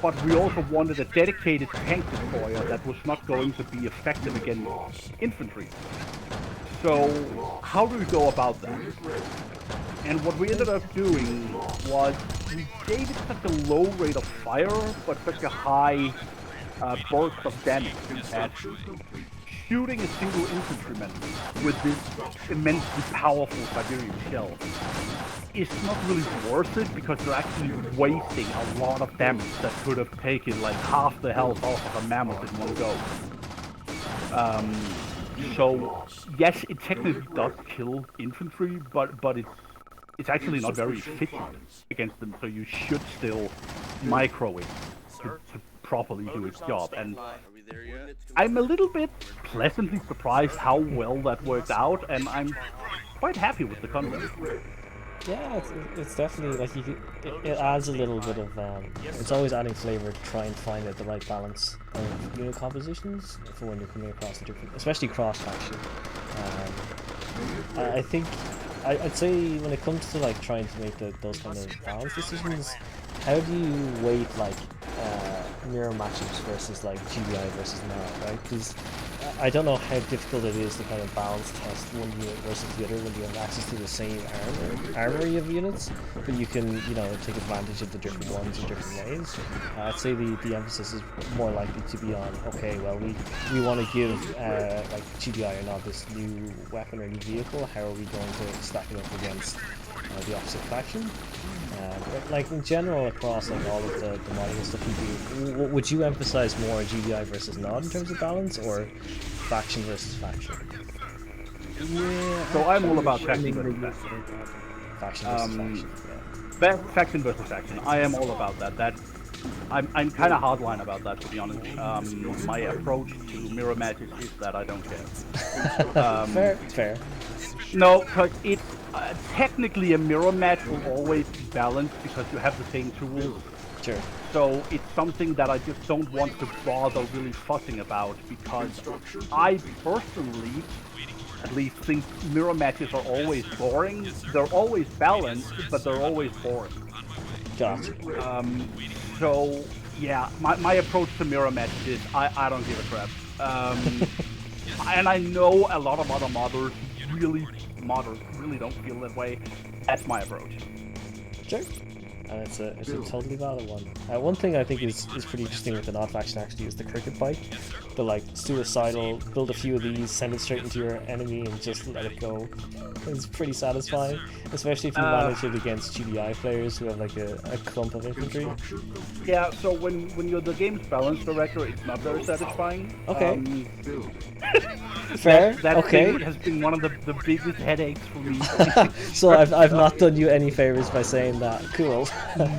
But we also wanted a dedicated tank destroyer that was not going to be effective against infantry. So how do we go about that? And what we ended up doing was we gave it such a low rate of fire, but such a high burst of damage that shooting a single infantryman with this immensely powerful Tiberium shell is not really worth it, because you're actually wasting a lot of damage that could have taken like half the health off of a mammoth in one go. So yes, it technically does kill infantry, but it's actually not very efficient against them. So you should still micro it to properly do its job. And I'm a little bit pleasantly surprised how well that worked out, and I'm quite happy with the concept. Yeah, it's definitely like it adds a little bit of it's always adding flavor to try and find the right balance of unit compositions for when you're coming across the different, especially cross faction. I think I'd say when it comes to like trying to make those kind of balance decisions, how do you weight like mirror matchups versus like GBI versus NAD, right? Because I don't know how difficult it is to kind of balance test one unit versus the other when you have access to the same armory of units, but you can, you know, take advantage of the different ones in different ways. I'd say the emphasis is more likely to be on, okay, well, we want to give like GBI or not this new weapon or new vehicle, how are we going to stack it up against the opposite faction? But like in general across like all of the modding stuff you do, would you emphasize more GBI versus NOD in terms of balance, or faction versus faction? Yeah. So I'm all about faction Extremely versus faction. Faction versus faction. Faction versus faction. I am all about that. I'm kind of hardline about that, to be honest. My approach to mirror matches is that I don't care. Fair. No, because it technically a mirror match will always be balanced because you have the same tools. Sure. So it's something that I just don't want to bother really fussing about because I personally, at least, think mirror matches are always boring. They're always balanced, but they're always boring. Gotcha. So yeah, my approach to mirror matches is I don't give a crap. And I know a lot of other modders really don't feel that way. That's my approach. Sure. And it's a totally valid one. One thing I think is pretty interesting with the odd faction actually is the cricket bike. The like suicidal, build a few of these, send it straight into your enemy and just let it go. It's pretty satisfying, especially if you manage it against GDI players who have like a clump of infantry. Yeah, so when you're the game's balance director, it's not very satisfying. Okay. Fair. That okay. thing has been one of the biggest headaches for me. So I've not done you any favors by saying that. Cool. No.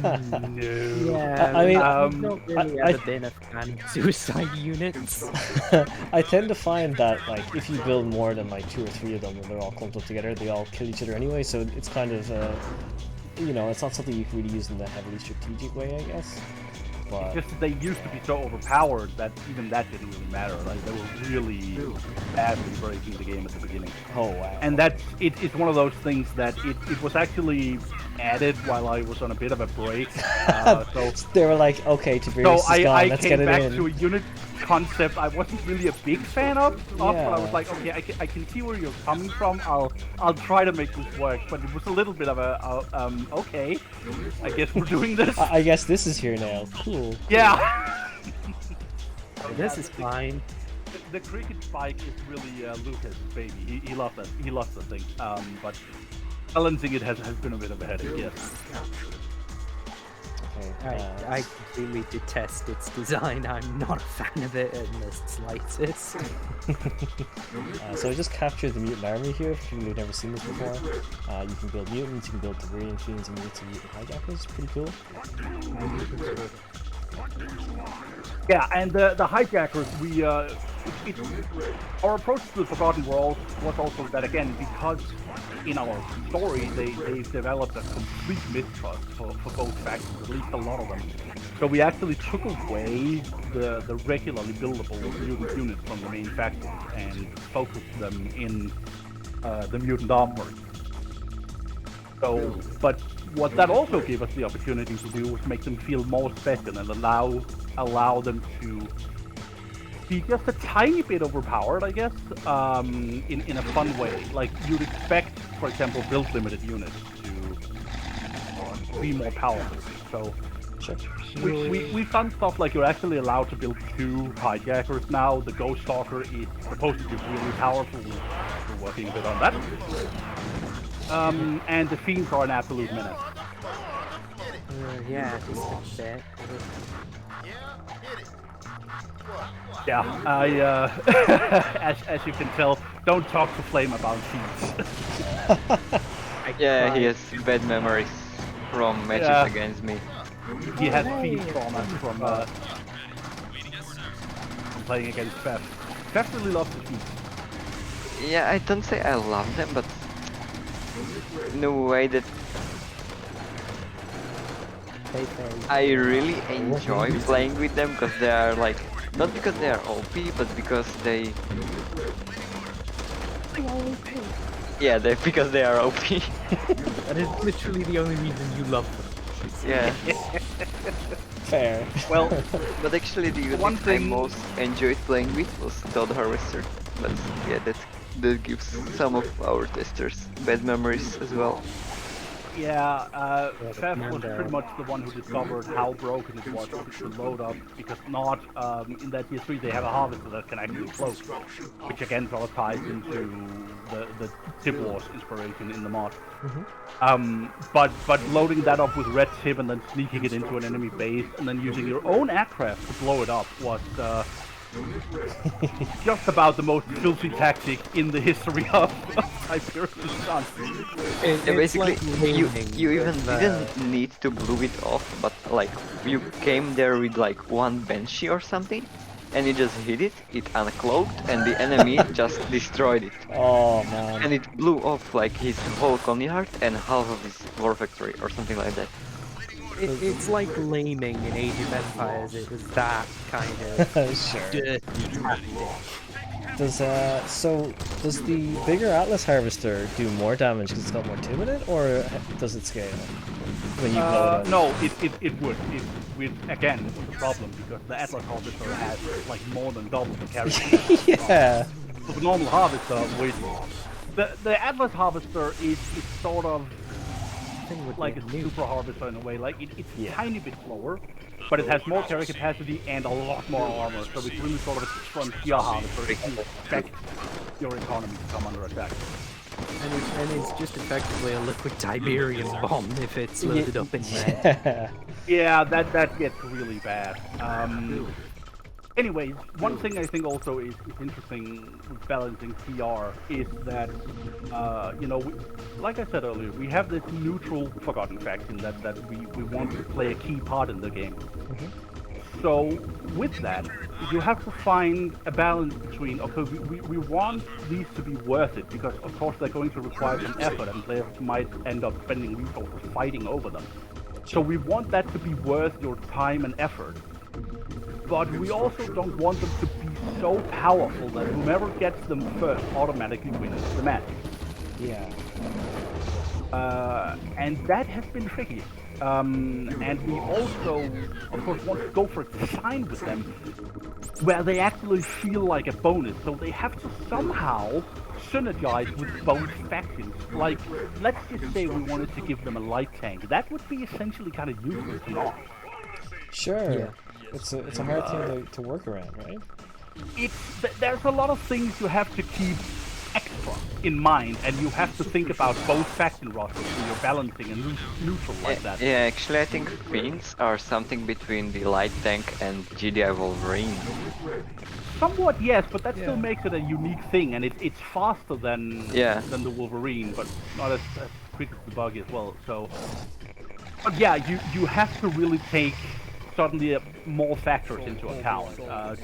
Yeah, I mean, I've not really ever been a fan of suicide units. I tend to find that like if you build more than like 2 or 3 of them and they're all clumped up together, they all kill each other anyway. So it's kind of you know, it's not something you can really use in the heavily strategic way, I guess. But Just they used to be so overpowered that even that didn't really matter. Like they were really badly breaking the game at the beginning. oh wow. And that's it's one of those things that it was actually added while I was on a bit of a break. So They were like, okay, Tiberius is gone, I let's came get it back in. to a unit concept I wasn't really a big fan of. But Yeah. I was like, okay, I can see where you're coming from. I'll try to make this work. But it was a little bit of a okay, I guess we're doing this. I guess this is here now. Cool. Yeah. This is fine. The cricket spike is really Lucas' baby. He loves that. He loves the thing. But balancing it has been a bit of a headache. Yes. Okay. I completely detest its design. I'm not a fan of it in the slightest. So I just captured the mutant army here for people who've never seen this before. You can build mutants, you can build Tiberian fiends, and mutant hijackers. Pretty cool. Yeah, and the hijackers, our approach to the Forgotten World was also that, again, because in our story they've developed a complete mistrust for both factions, at least a lot of them. So we actually took away the regularly buildable mutant units from the main faction and focused them in the mutant armor. So, but what that also gave us the opportunity to do was make them feel more special and allow them to be just a tiny bit overpowered, I guess, in a fun way. Like you'd expect, for example, build limited units to be more powerful. So Sure. we've done stuff like you're actually allowed to build 2 hijackers now. The Ghost Stalker is supposed to be really powerful. We're working a bit on that. And the Fiends are an absolute menace. Yeah, just a bit. Yeah, as you can tell, don't talk to Flame about Fiends. Yeah, he has bad memories from matches against me. He has Fiend trauma from playing against FeFe. FeFe really loves the Fiends. Yeah, I don't say I love them, but in a way that I really enjoy playing with them because they are like, not because they are OP, but because they... Yeah, because they are OP. That is literally the only reason you love them. Yeah. Fair. Well, But actually the unit One I thing- most enjoyed playing with was Toad Harvester. But yeah, that gives some of our testers bad memories as well. yeah, FeFe was pretty much the one who discovered how broken it was to load up, because not in that tier 3 they have a harvester that can actually float, which again sort of ties into the Tib Wars inspiration in the mod. But loading that up with red tip and then sneaking it into an enemy base and then using your own aircraft to blow it up was just about the most filthy tactic in the history of Tiberian Sun. It, Yeah, it's basically, like you leaning even with, didn't need to blow it off, but like you came there with like one Banshee or something, and you just hit it, it uncloaked, and the enemy just destroyed it. Oh man. And it blew off like his whole Conyard and half of his War Factory or something like that. It's like laming in Age of Empires. It was that kind of Sure. dirty tactic. Does does the bigger Atlas Harvester do more damage because it's got more to it, or does it scale when you blow it up? No, it would. It with again, it was a problem because the Atlas Harvester has like more than double the carry. Yeah. So the normal Harvester weighs more. The Atlas Harvester is sort of Thing would like be a new. super harvester in a way. Like it's a tiny bit slower, but it has more carry capacity and a lot more armor. So it's really sort of a frontier harvester if you expect your economy to come under attack. And it's just effectively a liquid Tiberian bomb if it's loaded up in there. Yeah, that gets really bad. Anyways, one thing I think also is interesting with balancing TR is that, you know, like I said earlier, we have this neutral Forgotten faction that we want to play a key part in the game. So with that, you have to find a balance between, okay, we want these to be worth it because of course they're going to require some effort and players might end up spending resources fighting over them. So we want that to be worth your time and effort. But we also don't want them to be so powerful that whomever gets them first automatically wins the match. Yeah. And that has been tricky. And we also, of course, want to go for a design with them where they actually feel like a bonus. So they have to somehow synergize with both factions. Like, let's just say we wanted to give them a light tank. That would be essentially kind of useless not. Sure. Yeah. It's a hard thing to work around, right? There's a lot of things you have to keep extra in mind, and you have to think about both faction rosters when you're balancing and neutral like that. Yeah, actually I think Fiends are something between the light tank and GDI Wolverine. Somewhat yes, but that still makes it a unique thing, and it's faster than the Wolverine, but not as quick as the bug as well. So, but yeah, you have to really take suddenly more factors into account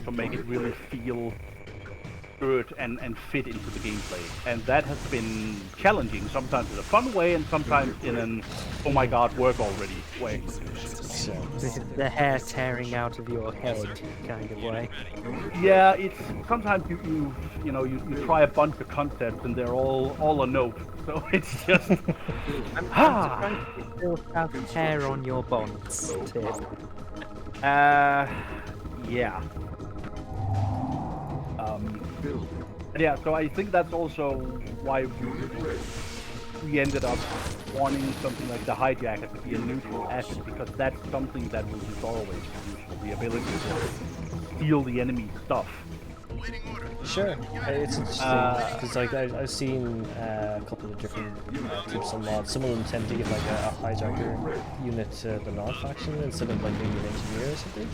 to make it really feel good and fit into the gameplay. And that has been challenging, sometimes in a fun way and sometimes in an oh my god, work already way. So, The hair tearing out of your head kind of way. Yeah, it's sometimes you try a bunch of concepts and they're all a note. So it's just I'm surprised you still have hair on your bonds, Tib. yeah. Yeah, so I think that's also why we ended up wanting something like the hijacker to be a neutral asset, because that's something that will just always be useful, the ability to steal the enemy stuff. sure. It's interesting because like I've seen a couple of different tips on mods. Some of them tend to give like a hijacker unit to the Nod faction instead of like maybe an engineer or something.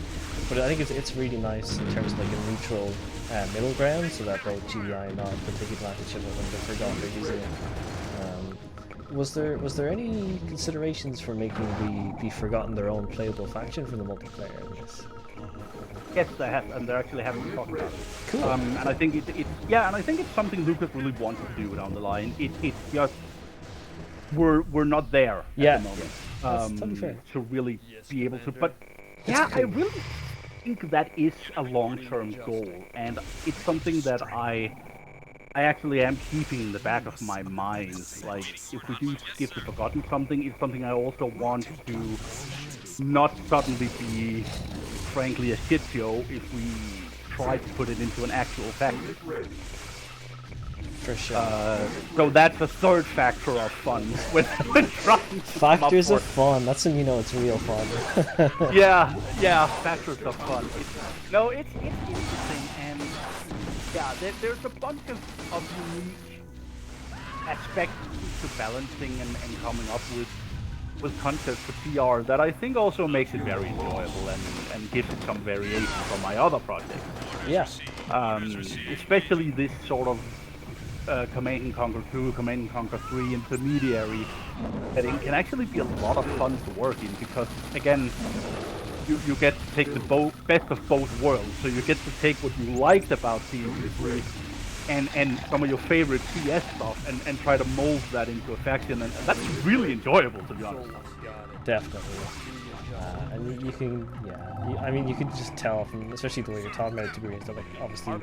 But I think it's really nice in terms of like a neutral middle ground, so that both GDI and Nod can take advantage of it when they're forgotten they're using it. Was there any considerations for making the Forgotten their own playable faction for the multiplayer in this? Yes, they have, and they're actually having to talk about it. Cool. And I think and I think it's something Lucas really wants to do down the line. It's just we're not there at the moment. That's totally fair. To really be able to. But yeah, I really think that is a long-term goal, and it's something that I actually am keeping in the back of my mind. Like, if we do skip to Forgotten something, it's something I also want to not suddenly be, frankly, a shit show if we try to put it into an actual factor. For sure. So that's a third factor of fun when trying to Factors come of up fun. That's when you know it's real fun. yeah, factors of fun. It's interesting, and yeah, there's a bunch of unique aspects to balancing and coming up with concepts for TR that I think also makes it very enjoyable and gives it some variation from my other projects. Yeah. Especially this sort of Command and Conquer 2, Command and Conquer 3 intermediary setting can actually be a lot of fun to work in because, again, you get to take the best of both worlds. So you get to take what you liked about TNT3 and some of your favorite CS stuff and try to mold that into a faction, and that's really enjoyable, to be honest. Definitely. And you can, I mean, you can just tell from, especially the way you're talking about Tiberius, that like obviously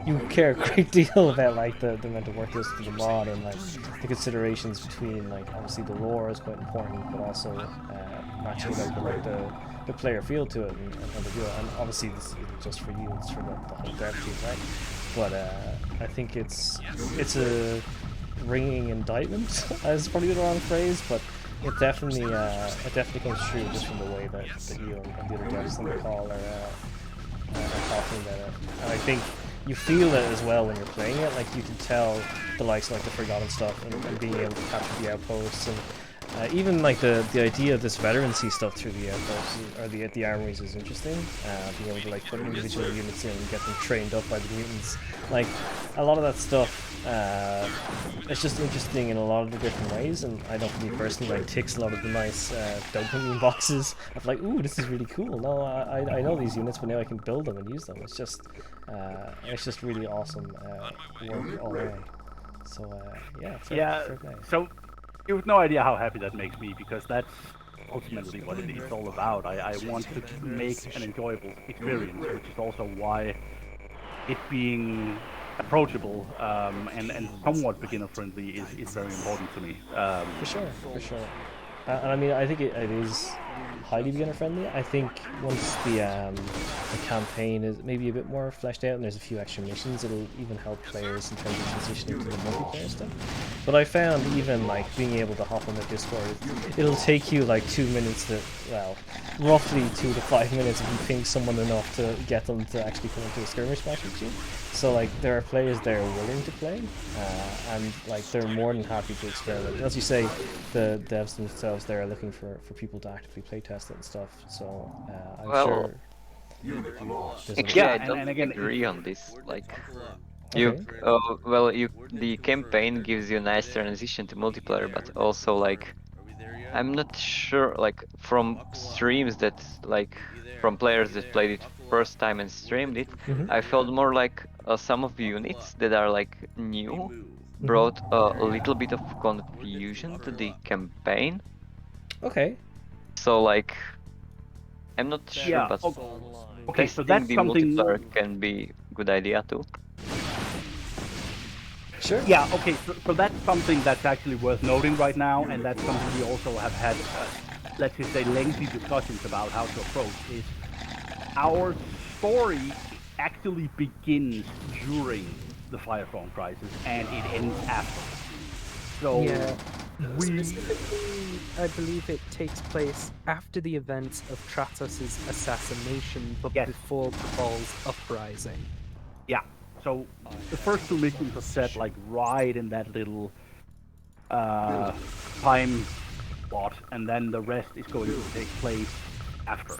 you care a great deal about like the amount of work goes to the mod and like the considerations between like obviously the lore is quite important, but also matching like the player feel to it and how they do it. And obviously this isn't just for you; it's for the whole dev team, right? But I think it's a ringing indictment is probably the wrong phrase, but it definitely comes true just from the way that you and the other devs on the call are talking about it. And I think you feel it as well when you're playing it. Like you can tell the likes of like the Forgotten stuff and being able to capture the outposts and even like the idea of this veterancy stuff through the outposts or the armories is interesting. Being able to like put individual units in and get them trained up by the mutants. Like a lot of that stuff. It's just interesting in a lot of the different ways, and I know for me personally, like ticks a lot of the nice dopamine boxes of like, ooh, this is really cool. No, I know these units, but now I can build them and use them. It's just really awesome work all around. So fair play. So you have no idea how happy that makes me because that's ultimately what it's all about. I want to make an enjoyable experience, which is also why it being approachable and somewhat beginner friendly is very important to me. For sure. And I mean, I think it is highly beginner friendly. I think once the campaign is maybe a bit more fleshed out and there's a few extra missions, it'll even help players in terms of transitioning to the multiplayer stuff. But I found even like being able to hop on the Discord, it'll take you like 2 minutes to, well, roughly 2 to 5 minutes if you ping someone enough to get them to actually come into a skirmish match with you. So like there are players there willing to play, and like they're more than happy to experiment. And as you say, the devs themselves there are looking for people to actively play test it and stuff. So I'm sure. Actually, I don't agree on this. Like, the campaign gives you a nice transition to multiplayer, but also like, I'm not sure. Like from streams that like from players that played it first time and streamed it, I felt more like some of the units that are like new brought a little bit of confusion to the campaign. Okay. So like, I'm not sure, but okay, so that's the something. multiplayer can be a good idea too. Sure. Yeah. Okay. So that's something that's actually worth noting right now, and that's something we also have had, let's just say, lengthy discussions about how to approach. Is our story actually begins during the Firestorm crisis and it ends after. So specifically, I believe it takes place after the events of Tratos' assassination, but before Cabal's uprising. Yeah. So the first two missions are set like right in that little time spot, and then the rest is going to take place after.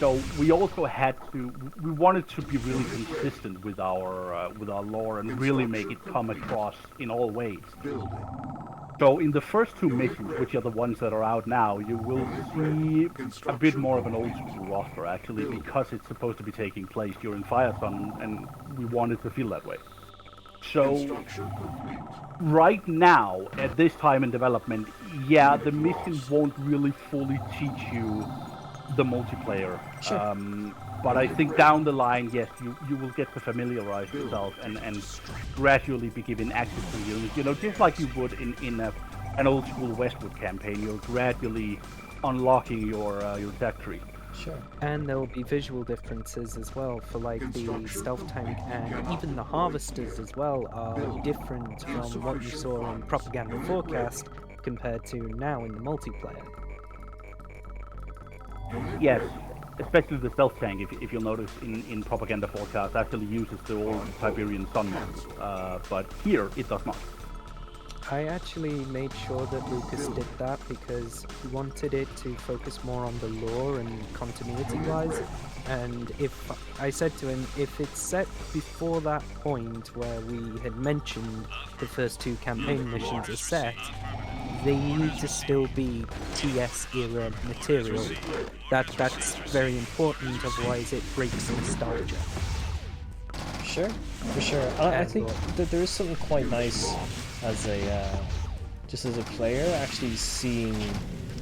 So we also had to, we wanted to be really consistent with our lore and really make it come across in all ways. So in the first two missions, which are the ones that are out now, you will see a bit more of an old school roster actually, because it's supposed to be taking place during Firestorm, and we wanted to feel that way. So right now, at this time in development, the mission won't really fully teach you the multiplayer. Sure. But I think down the line, yes, you will get to familiarize yourself and gradually be given access to units. You know, just like you would in an old school Westwood campaign, you're gradually unlocking your tech tree. Sure. And there will be visual differences as well for like the stealth tank, and even the harvesters as well are different from what you saw in Propaganda Forecast compared to now in the multiplayer. Yes, especially the stealth tank, if you'll notice in Propaganda Forecast, actually uses the old Tiberian Sun model, but here it does not. I actually made sure that Lucas did that because he wanted it to focus more on the lore and continuity-wise, and if I said to him, if it's set before that point where we had mentioned the first 2 campaign missions are set, they need to still be TS era material. That's very important, otherwise it breaks nostalgia. Sure, for sure. I think that there is something quite nice as a just as a player actually seeing,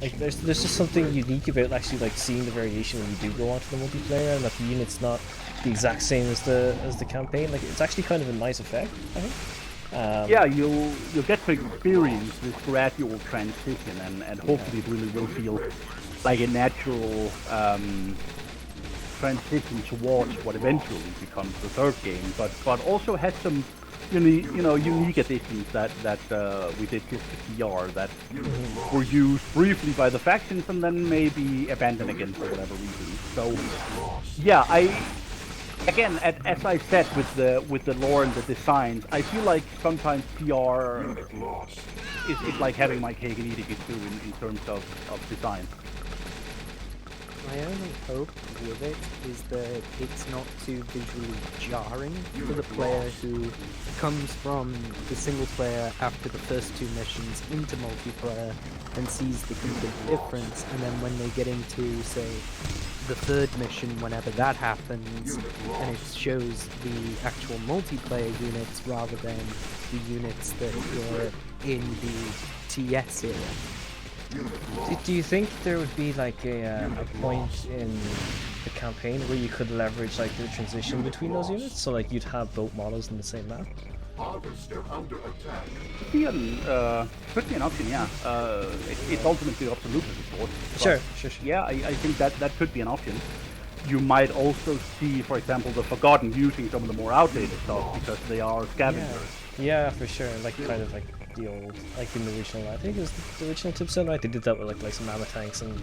like, there's just something unique about actually like seeing the variation when you do go onto the multiplayer, and that the unit's not the exact same as the campaign. Like, it's actually kind of a nice effect, I think. Yeah, you'll get to experience this gradual transition, and hopefully it really will feel like a natural transition towards what eventually becomes the 3rd game, but also has some unique additions that we did just to PR that were used briefly by the factions and then maybe abandoned again for whatever reason. So yeah, again, as I said with the lore and the designs, I feel like sometimes PR is like having my cake and eating it too in terms of design. My only hope with it is that it's not too visually jarring for the player who comes from the single player after the first 2 missions into multiplayer and sees the complete difference, and then when they get into, say, the 3rd mission, whenever that happens, and it shows the actual multiplayer units rather than the units that were in the TS era. Do you think there would be like a point in the campaign where you could leverage like the transition between those units, so like you'd have both models in the same map? Could be an option, yeah. It's ultimately up to Lucas, of course. Sure. Yeah, I think that could be an option. You might also see, for example, the Forgotten using some of the more outdated stuff because they are scavengers. Yeah, for sure. Like kind of like the old, like in the original, I think it was the original Tiberian Sun, right? They did that with like some ammo tanks and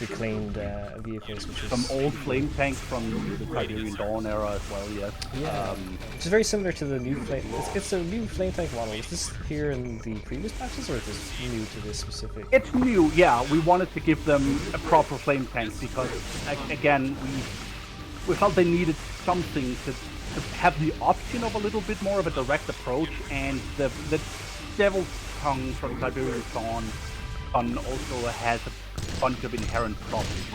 reclaimed vehicles, which was some old flame tanks from the Tiberian Dawn era as well. Yes. Yeah. Which is very similar to the new flame. It's a new flame tank model. Is this here in the previous patches, or is this new to this specific? It's new. Yeah, we wanted to give them a proper flame tank because, again, we felt they needed something to have the option of a little bit more of a direct approach, and the Devil's Tongue from Tiberian Sun also has a bunch of inherent problems.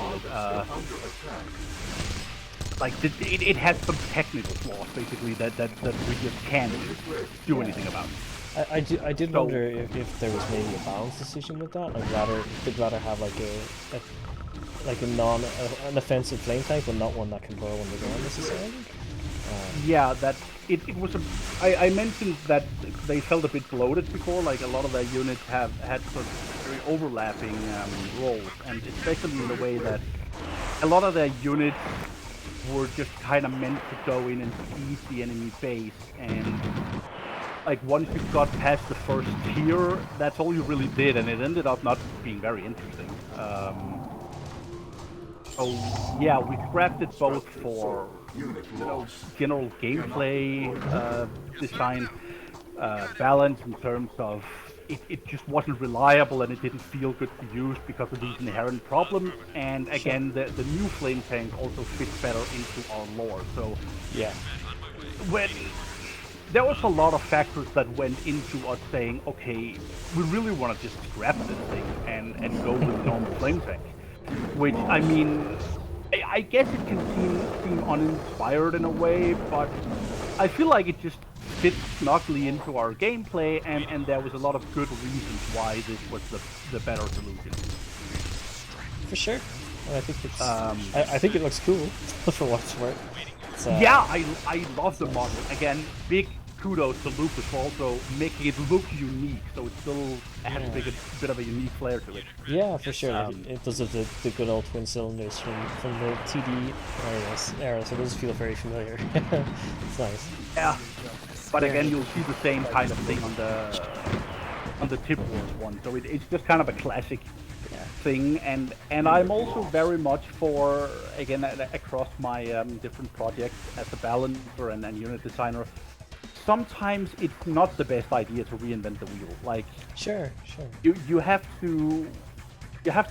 Like it has some technical flaws, basically, that we just can't do anything about. I did wonder if there was maybe a balance decision with that. They'd rather have like an offensive flame tank, but not one that can burrow underground necessarily. Yeah, that it was I mentioned that they felt a bit bloated before. Like a lot of their units had sort of very overlapping roles, and especially in the way that a lot of their units were just kind of meant to go in and seize the enemy base, and like once you got past the first tier, that's all you really did, and it ended up not being very interesting. So yeah, we scrapped it both for general gameplay design, balance in terms of it just wasn't reliable and it didn't feel good to use because of these inherent problems, and again the new flame tank also fits better into our lore. So yeah, when there was a lot of factors that went into us saying, okay, we really want to just scrap this thing and go with normal flame tank. Which, I mean, I guess it can seem uninspired in a way, but I feel like it just fits snugly into our gameplay, and there was a lot of good reasons why this was the better solution. For sure. I think it's. I think it looks cool for what it's worth. Yeah, I love the model. Again, big kudos to Lucas for also making it look unique, so it still has a bit of a unique flair to it. Yeah, for sure. It does have the good old twin cylinders from the TD era, so it does feel very familiar. It's nice. Yeah, but again, you'll see the same kind of thing on the Tip Wars one, so it's just kind of a classic thing, and I'm also very much for, again, across my different projects as a balancer and unit designer, sometimes it's not the best idea to reinvent the wheel. Like, sure. You have to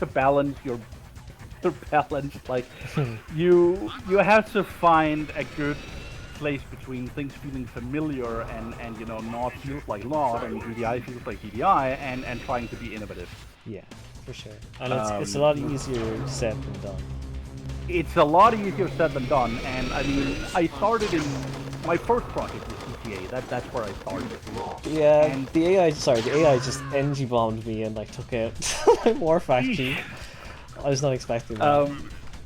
balance your better balance. Like, you have to find a good place between things feeling familiar and you know, not feels like not, and DDI feels like DDI, and trying to be innovative. Yeah, for sure. And it's a lot easier said than done. It's a lot easier said than done, and I mean, I started in my first project was GTA. That's where I started. Yeah, And the AI just NG bombed me and like took out my war factory. I was not expecting that.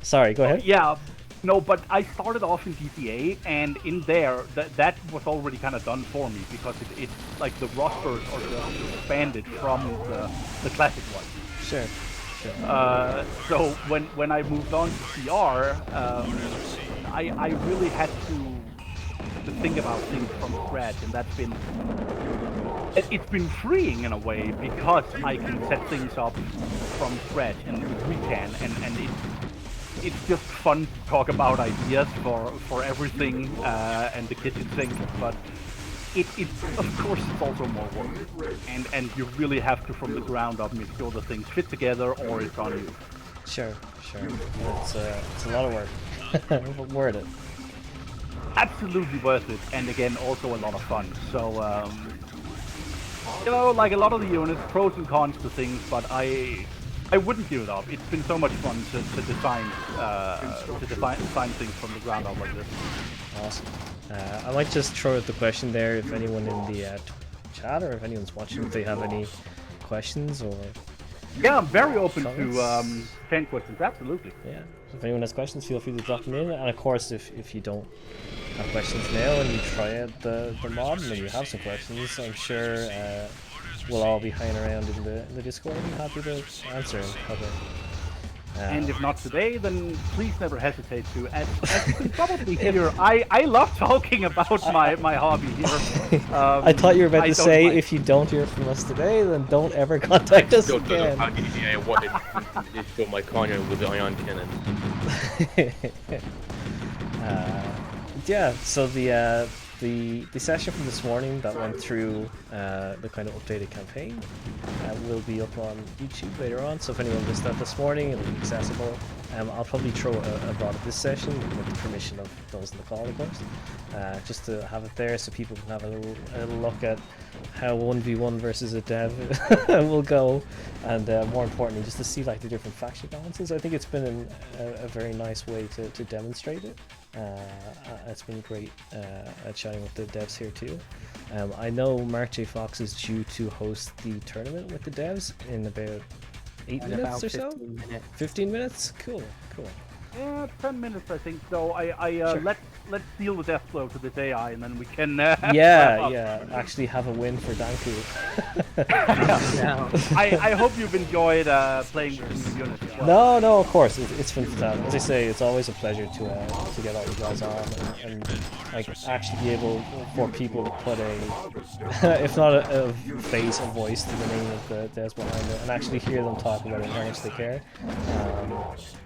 Sorry, go ahead. Yeah, no, but I started off in GTA, and in there, that was already kind of done for me, because it's like the rosters are just expanded from the classic one. Sure. So when I moved on to CR, I really had to think about things from scratch, and it's been freeing in a way, because I can set things up from scratch, and we can, and it's just fun to talk about ideas for everything and the kitchen sink, but it's of course it's also more work, and you really have to from the ground up make sure the things fit together, or it's on you. Sure. It's a lot of work, but worth it. Absolutely worth it, and again also a lot of fun. So you know, like a lot of the units, pros and cons to things, but I wouldn't give it up. It's been so much fun to design things from the ground up like this. Awesome. I might just throw out the question there, if anyone in the chat or if anyone's watching, if they have any questions or... Yeah, I'm very open to fan questions, absolutely. Yeah, if anyone has questions, feel free to drop them in. And of course, if you don't have questions now and you try out the mod and then you have some questions, I'm sure we'll all be hanging around in the Discord and happy to answer and help out. And if not today, then please never hesitate to. As you can probably hear, I love talking about my hobby here. I thought you were about to say, mind. if you don't hear from us today, then don't ever contact us again. I wanted to fill my corner with the ion cannon. Yeah, so the session from this morning that went through the kind of updated campaign will be up on YouTube later on, so if anyone missed that this morning, it'll be accessible. I'll probably throw a VOD of this session with the permission of those in the call, of course, just to have it there so people can have a little look at how 1v1 versus a dev will go, and more importantly, just to see like the different faction balances. I think it's been a very nice way to demonstrate it. It's been great chatting with the devs here too. I know Mark J. Fox is due to host the tournament with the devs in about 8 minutes or so? 15 minutes? Cool. Yeah, 10 minutes I think. So Sure. let's deal with death flow to this AI, and then we can. Actually have a win for Danku. I hope you've enjoyed playing with the new units as well. No, of course, it's fantastic. As I say, it's always a pleasure to get all you guys on and like actually be able for people to put a, if not a face, a voice to the name of the devs behind it, and actually hear them talk about it and how much they care.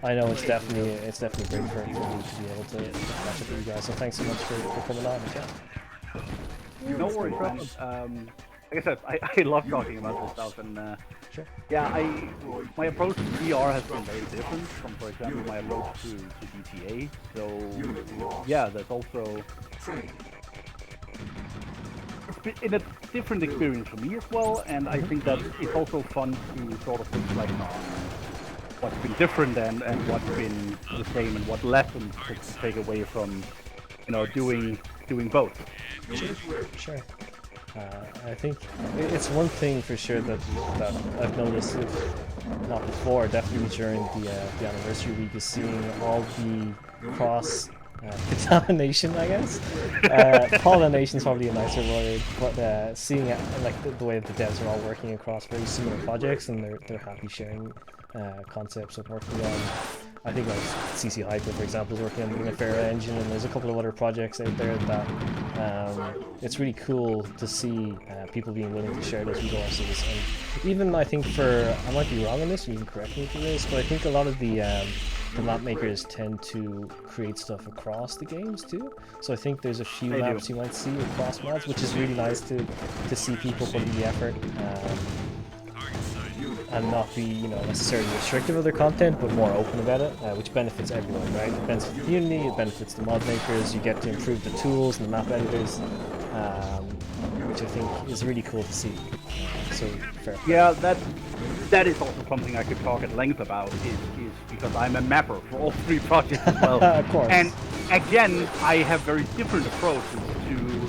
I know it's definitely great for me to be able to catch up with you guys. So thanks so much for coming on and chat. No worries, man. Like I said, I love talking about this stuff, and Sure. yeah, my approach to VR has been very different from, for example, my approach to GTA. So yeah, that's also it's been a different experience for me as well, and I think that it's also fun to sort of reflect on what's been different and what's been the same, and what lessons to take away from, you know, doing both. Sure. I think it's one thing for sure that I've noticed, if not before, definitely during the anniversary week, is seeing all the cross contamination, I guess. Pollination is probably a nicer word, but seeing it, like the way that the devs are all working across very similar projects, and they're happy sharing concepts of working on. I think like CC Hyper, for example, is working on the Nefera engine, and there's a couple of other projects out there that it's really cool to see people being willing to share those resources. And even I think I might be wrong on this, you can correct me for this, but I think a lot of the map makers tend to create stuff across the games too. So I think there's a few maps you might see across mods, which is really nice to see people putting the effort. and not be, you know, necessarily restrictive of their content, but more open about it, which benefits everyone, right? It benefits the community, it benefits the mod makers, you get to improve the tools and the map editors, which I think is really cool to see. So fair. Yeah, that is also something I could talk at length about, is because I'm a mapper for all 3 projects as well. Of course. And again, I have very different approaches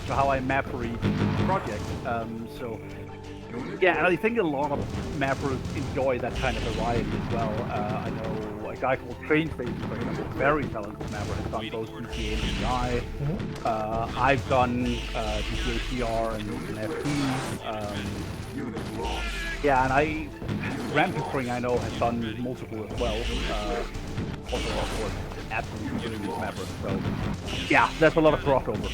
to how I map for each project. So yeah, and I think a lot of mappers enjoy that kind of variety as well. I know a guy called Train Station, for example, a very talented mapper, has done both GTA and GI. I've done GTA CR and FT. Yeah, and Rampant I know has done multiple as well. Also, of course, absolutely brilliant mapper. So yeah, there's a lot of crossover.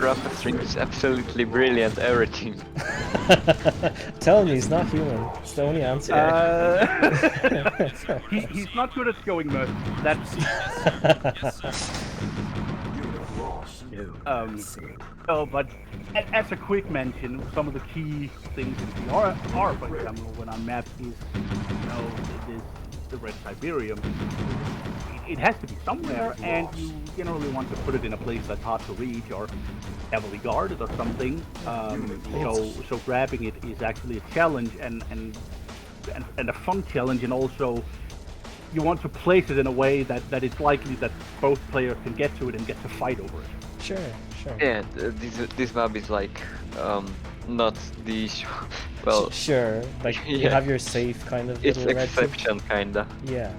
Rampant is absolutely brilliant everything. Tell me, he's not human. It's the only answer. He's not good at going murder. That's but as a quick mention, some of the key things in VR are, for example, when I map is, the red Tiberium. It has to be somewhere, and you generally want to put it in a place that's hard to reach or heavily guarded or something. So grabbing it is actually a challenge and a fun challenge, and also you want to place it in a way that it's likely that both players can get to it and get to fight over it. Sure. Yeah, this map is like not the issue. Well, sure. Like you have your safe kind of. It's little exception, kinda. Yeah.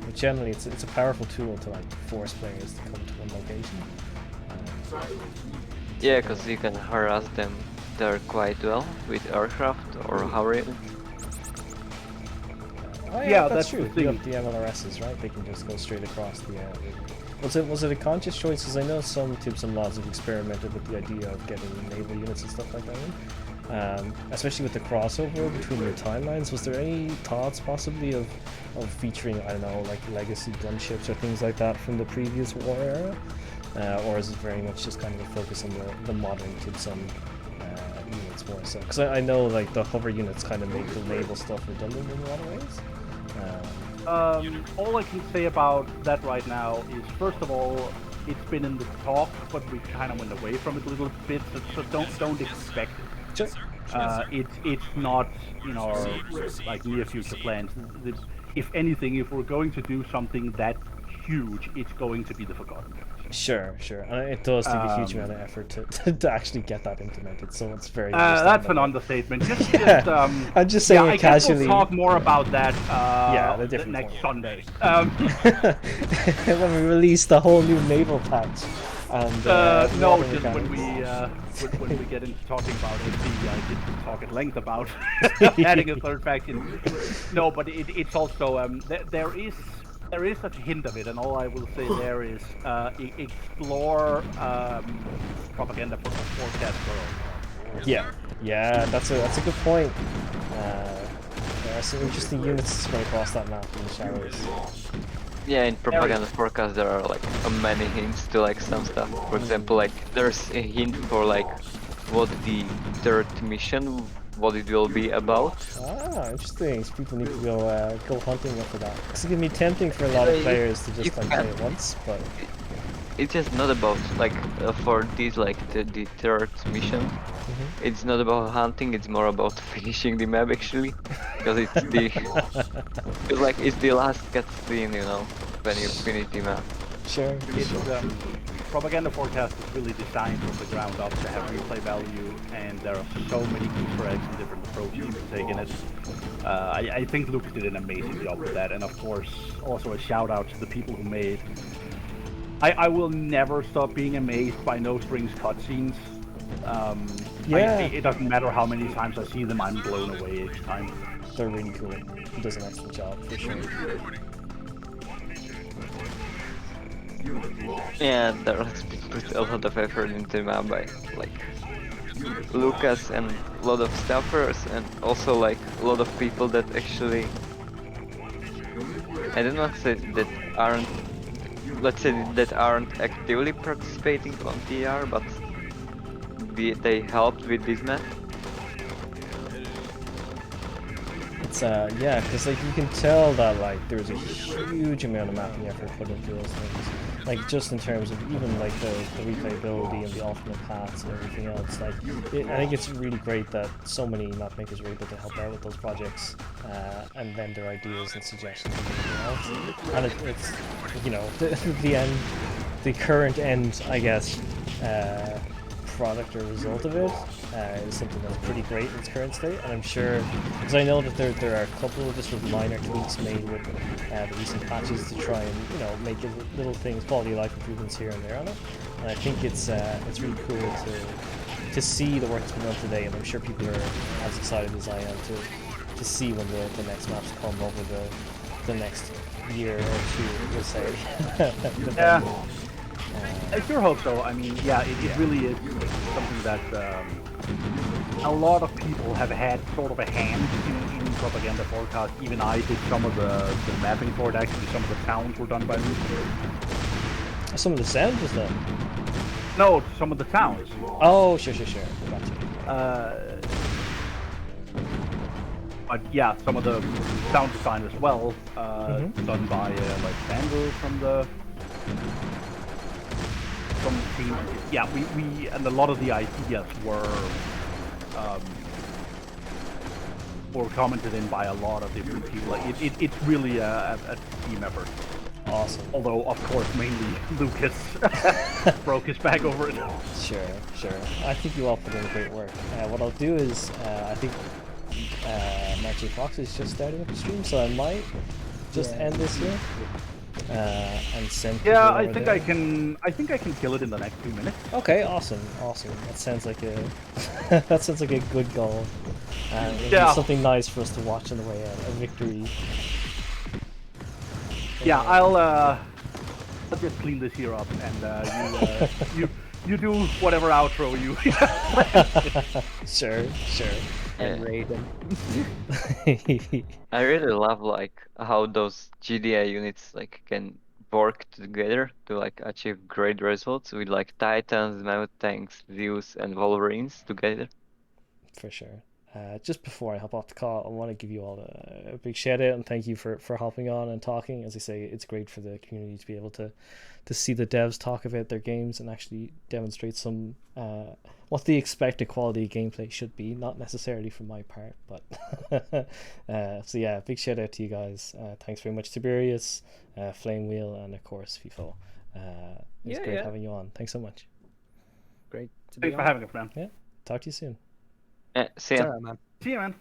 But generally, it's a powerful tool to like force players to come to one location. Yeah, because you can harass them there quite well with aircraft or hover. Oh, yeah, that's that's true. the You thing. have the MLRSs, right? They can just go straight across the. Was it a conscious choice? Because I know some tips and mods have experimented with the idea of getting naval units and stuff like that in. Especially with the crossover between your timelines. Was there any thoughts possibly of featuring, I don't know, like legacy gunships or things like that from the previous war era? Or is it very much just kind of a focus on the modern tips on units more so? Because I know like the hover units kind of make the naval stuff redundant in a lot of ways. All I can say about that right now is, first of all, it's been in the talk, but we kind of went away from it a little bit, so don't expect it. Sure. It's not in our like near future plans. If anything, if we're going to do something that huge, it's going to be the Forgotten. Sure. And it does take a huge amount of effort to actually get that implemented, so it's very that's an understatement. I'm just saying it I guess casually. we'll talk more about that the different next point. Sunday. When we release the whole new naval patch. And, no, modern just mechanics. when we get into talking about it, I did talk at length about adding a third faction. No, but it's also there is such a hint of it, and all I will say there is explore propaganda for forecast world. Yeah, that's a good point. There are some interesting units spread across that map in the shadows. Yeah, in propaganda forecast there are like many hints to like some stuff. For example, like there's a hint for like what the third mission, what it will be about. Ah, interesting. So people need to go hunting after that. It's gonna be tempting for a lot of players to just like play it once, but it's just not about like for these like the third mission. It's not about hunting. It's more about finishing the map actually, because it's the last cutscene, when you finish the map. Sure. Propaganda forecast is really designed from the ground up to have replay value, and there are so many Easter eggs and different approaches you can take in it. I think Lucas did an amazing job with that, and of course, also a shout out to the people who made. I will never stop being amazed by no strings cutscenes. It doesn't matter how many times I see them, I'm blown away each time. They're really cool. He does an excellent job, for sure. Yeah, there has been put a lot of effort into the map by like Lucas and a lot of staffers, and also like a lot of people that actually, I don't want to say that aren't, let's say that aren't actively participating on TR, but they helped with this map. it's yeah, because like you can tell that like there's a huge amount of mapping effort put into those things. Like just in terms of even like the replayability and the alternate paths and everything else. Like I think it's really great that so many map makers were able to help out with those projects and lend their ideas and suggestions and everything else. And it's you know the current end, I guess, product or result of it is something that's pretty great in its current state, and I'm sure, because I know that there are a couple of just with minor tweaks made with the recent patches to try and, you know, make little things, quality of life improvements here and there on it, and I think it's really cool to see the work that's been done today, and I'm sure people are as excited as I am to see when the next maps come over the next year or two, we'll say. Yeah. I sure hope so. I mean, yeah, it really is something that a lot of people have had sort of a hand in propaganda forecast. Even I did some of the mapping for it. Actually, some of the towns were done by me. Some of the sound was done? No, some of the towns. Oh, sure. Gotcha. But yeah, some of the sound design as well, done by like Danku from the team. Yeah, we and a lot of the ideas were commented in by a lot of different people. Like it's really a team effort. Awesome. Although, of course, mainly Lucas broke his back over it. Sure. I think you all put in great work. What I'll do is, I think Marty Fox is just starting up the stream, so I might just end this here and send. Yeah, I think I can kill it in the next 2 minutes. Okay, awesome. That sounds like a that sounds like a good goal. It'll be something nice for us to watch on the way out. A victory. Yeah, I'll just clean this here up, and you do whatever outro you. Sure. And Raiden. I really love like how those GDI units like can work together to like achieve great results with like Titans, Mammoth Tanks, Zeus, and Wolverines together. For sure. Just before I hop off the call, I want to give you all a big shout out and thank you for hopping on and talking. As I say, it's great for the community to be able to see the devs talk about their games and actually demonstrate some what the expected quality of gameplay should be, not necessarily from my part, but so yeah, big shout out to you guys. Thanks very much, Tiberius, Flamewh33l, and of course FeFe. It's great having you on. Thanks so much. Great to be Thanks for having us, man. Yeah, talk to you soon. See ya. Sorry, man. See you, man.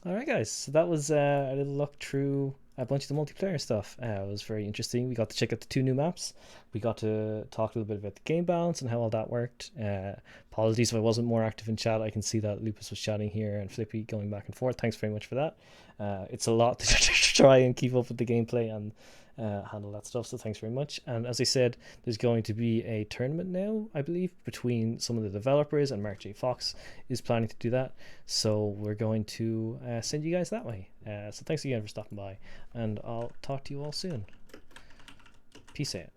Alright guys, so that was a little look through a bunch of the multiplayer stuff. It was very interesting. We got to check out the 2 new maps. We got to talk a little bit about the game balance and how all that worked. Apologies if I wasn't more active in chat. I can see that Lupus was chatting here and Flippy going back and forth. Thanks very much for that. It's a lot to try and keep up with the gameplay and handle that stuff, so thanks very much. And as I said, there's going to be a tournament now, I believe, between some of the developers, and Mark J. Fox is planning to do that, so we're going to send you guys that way. So thanks again for stopping by, and I'll talk to you all soon. Peace out.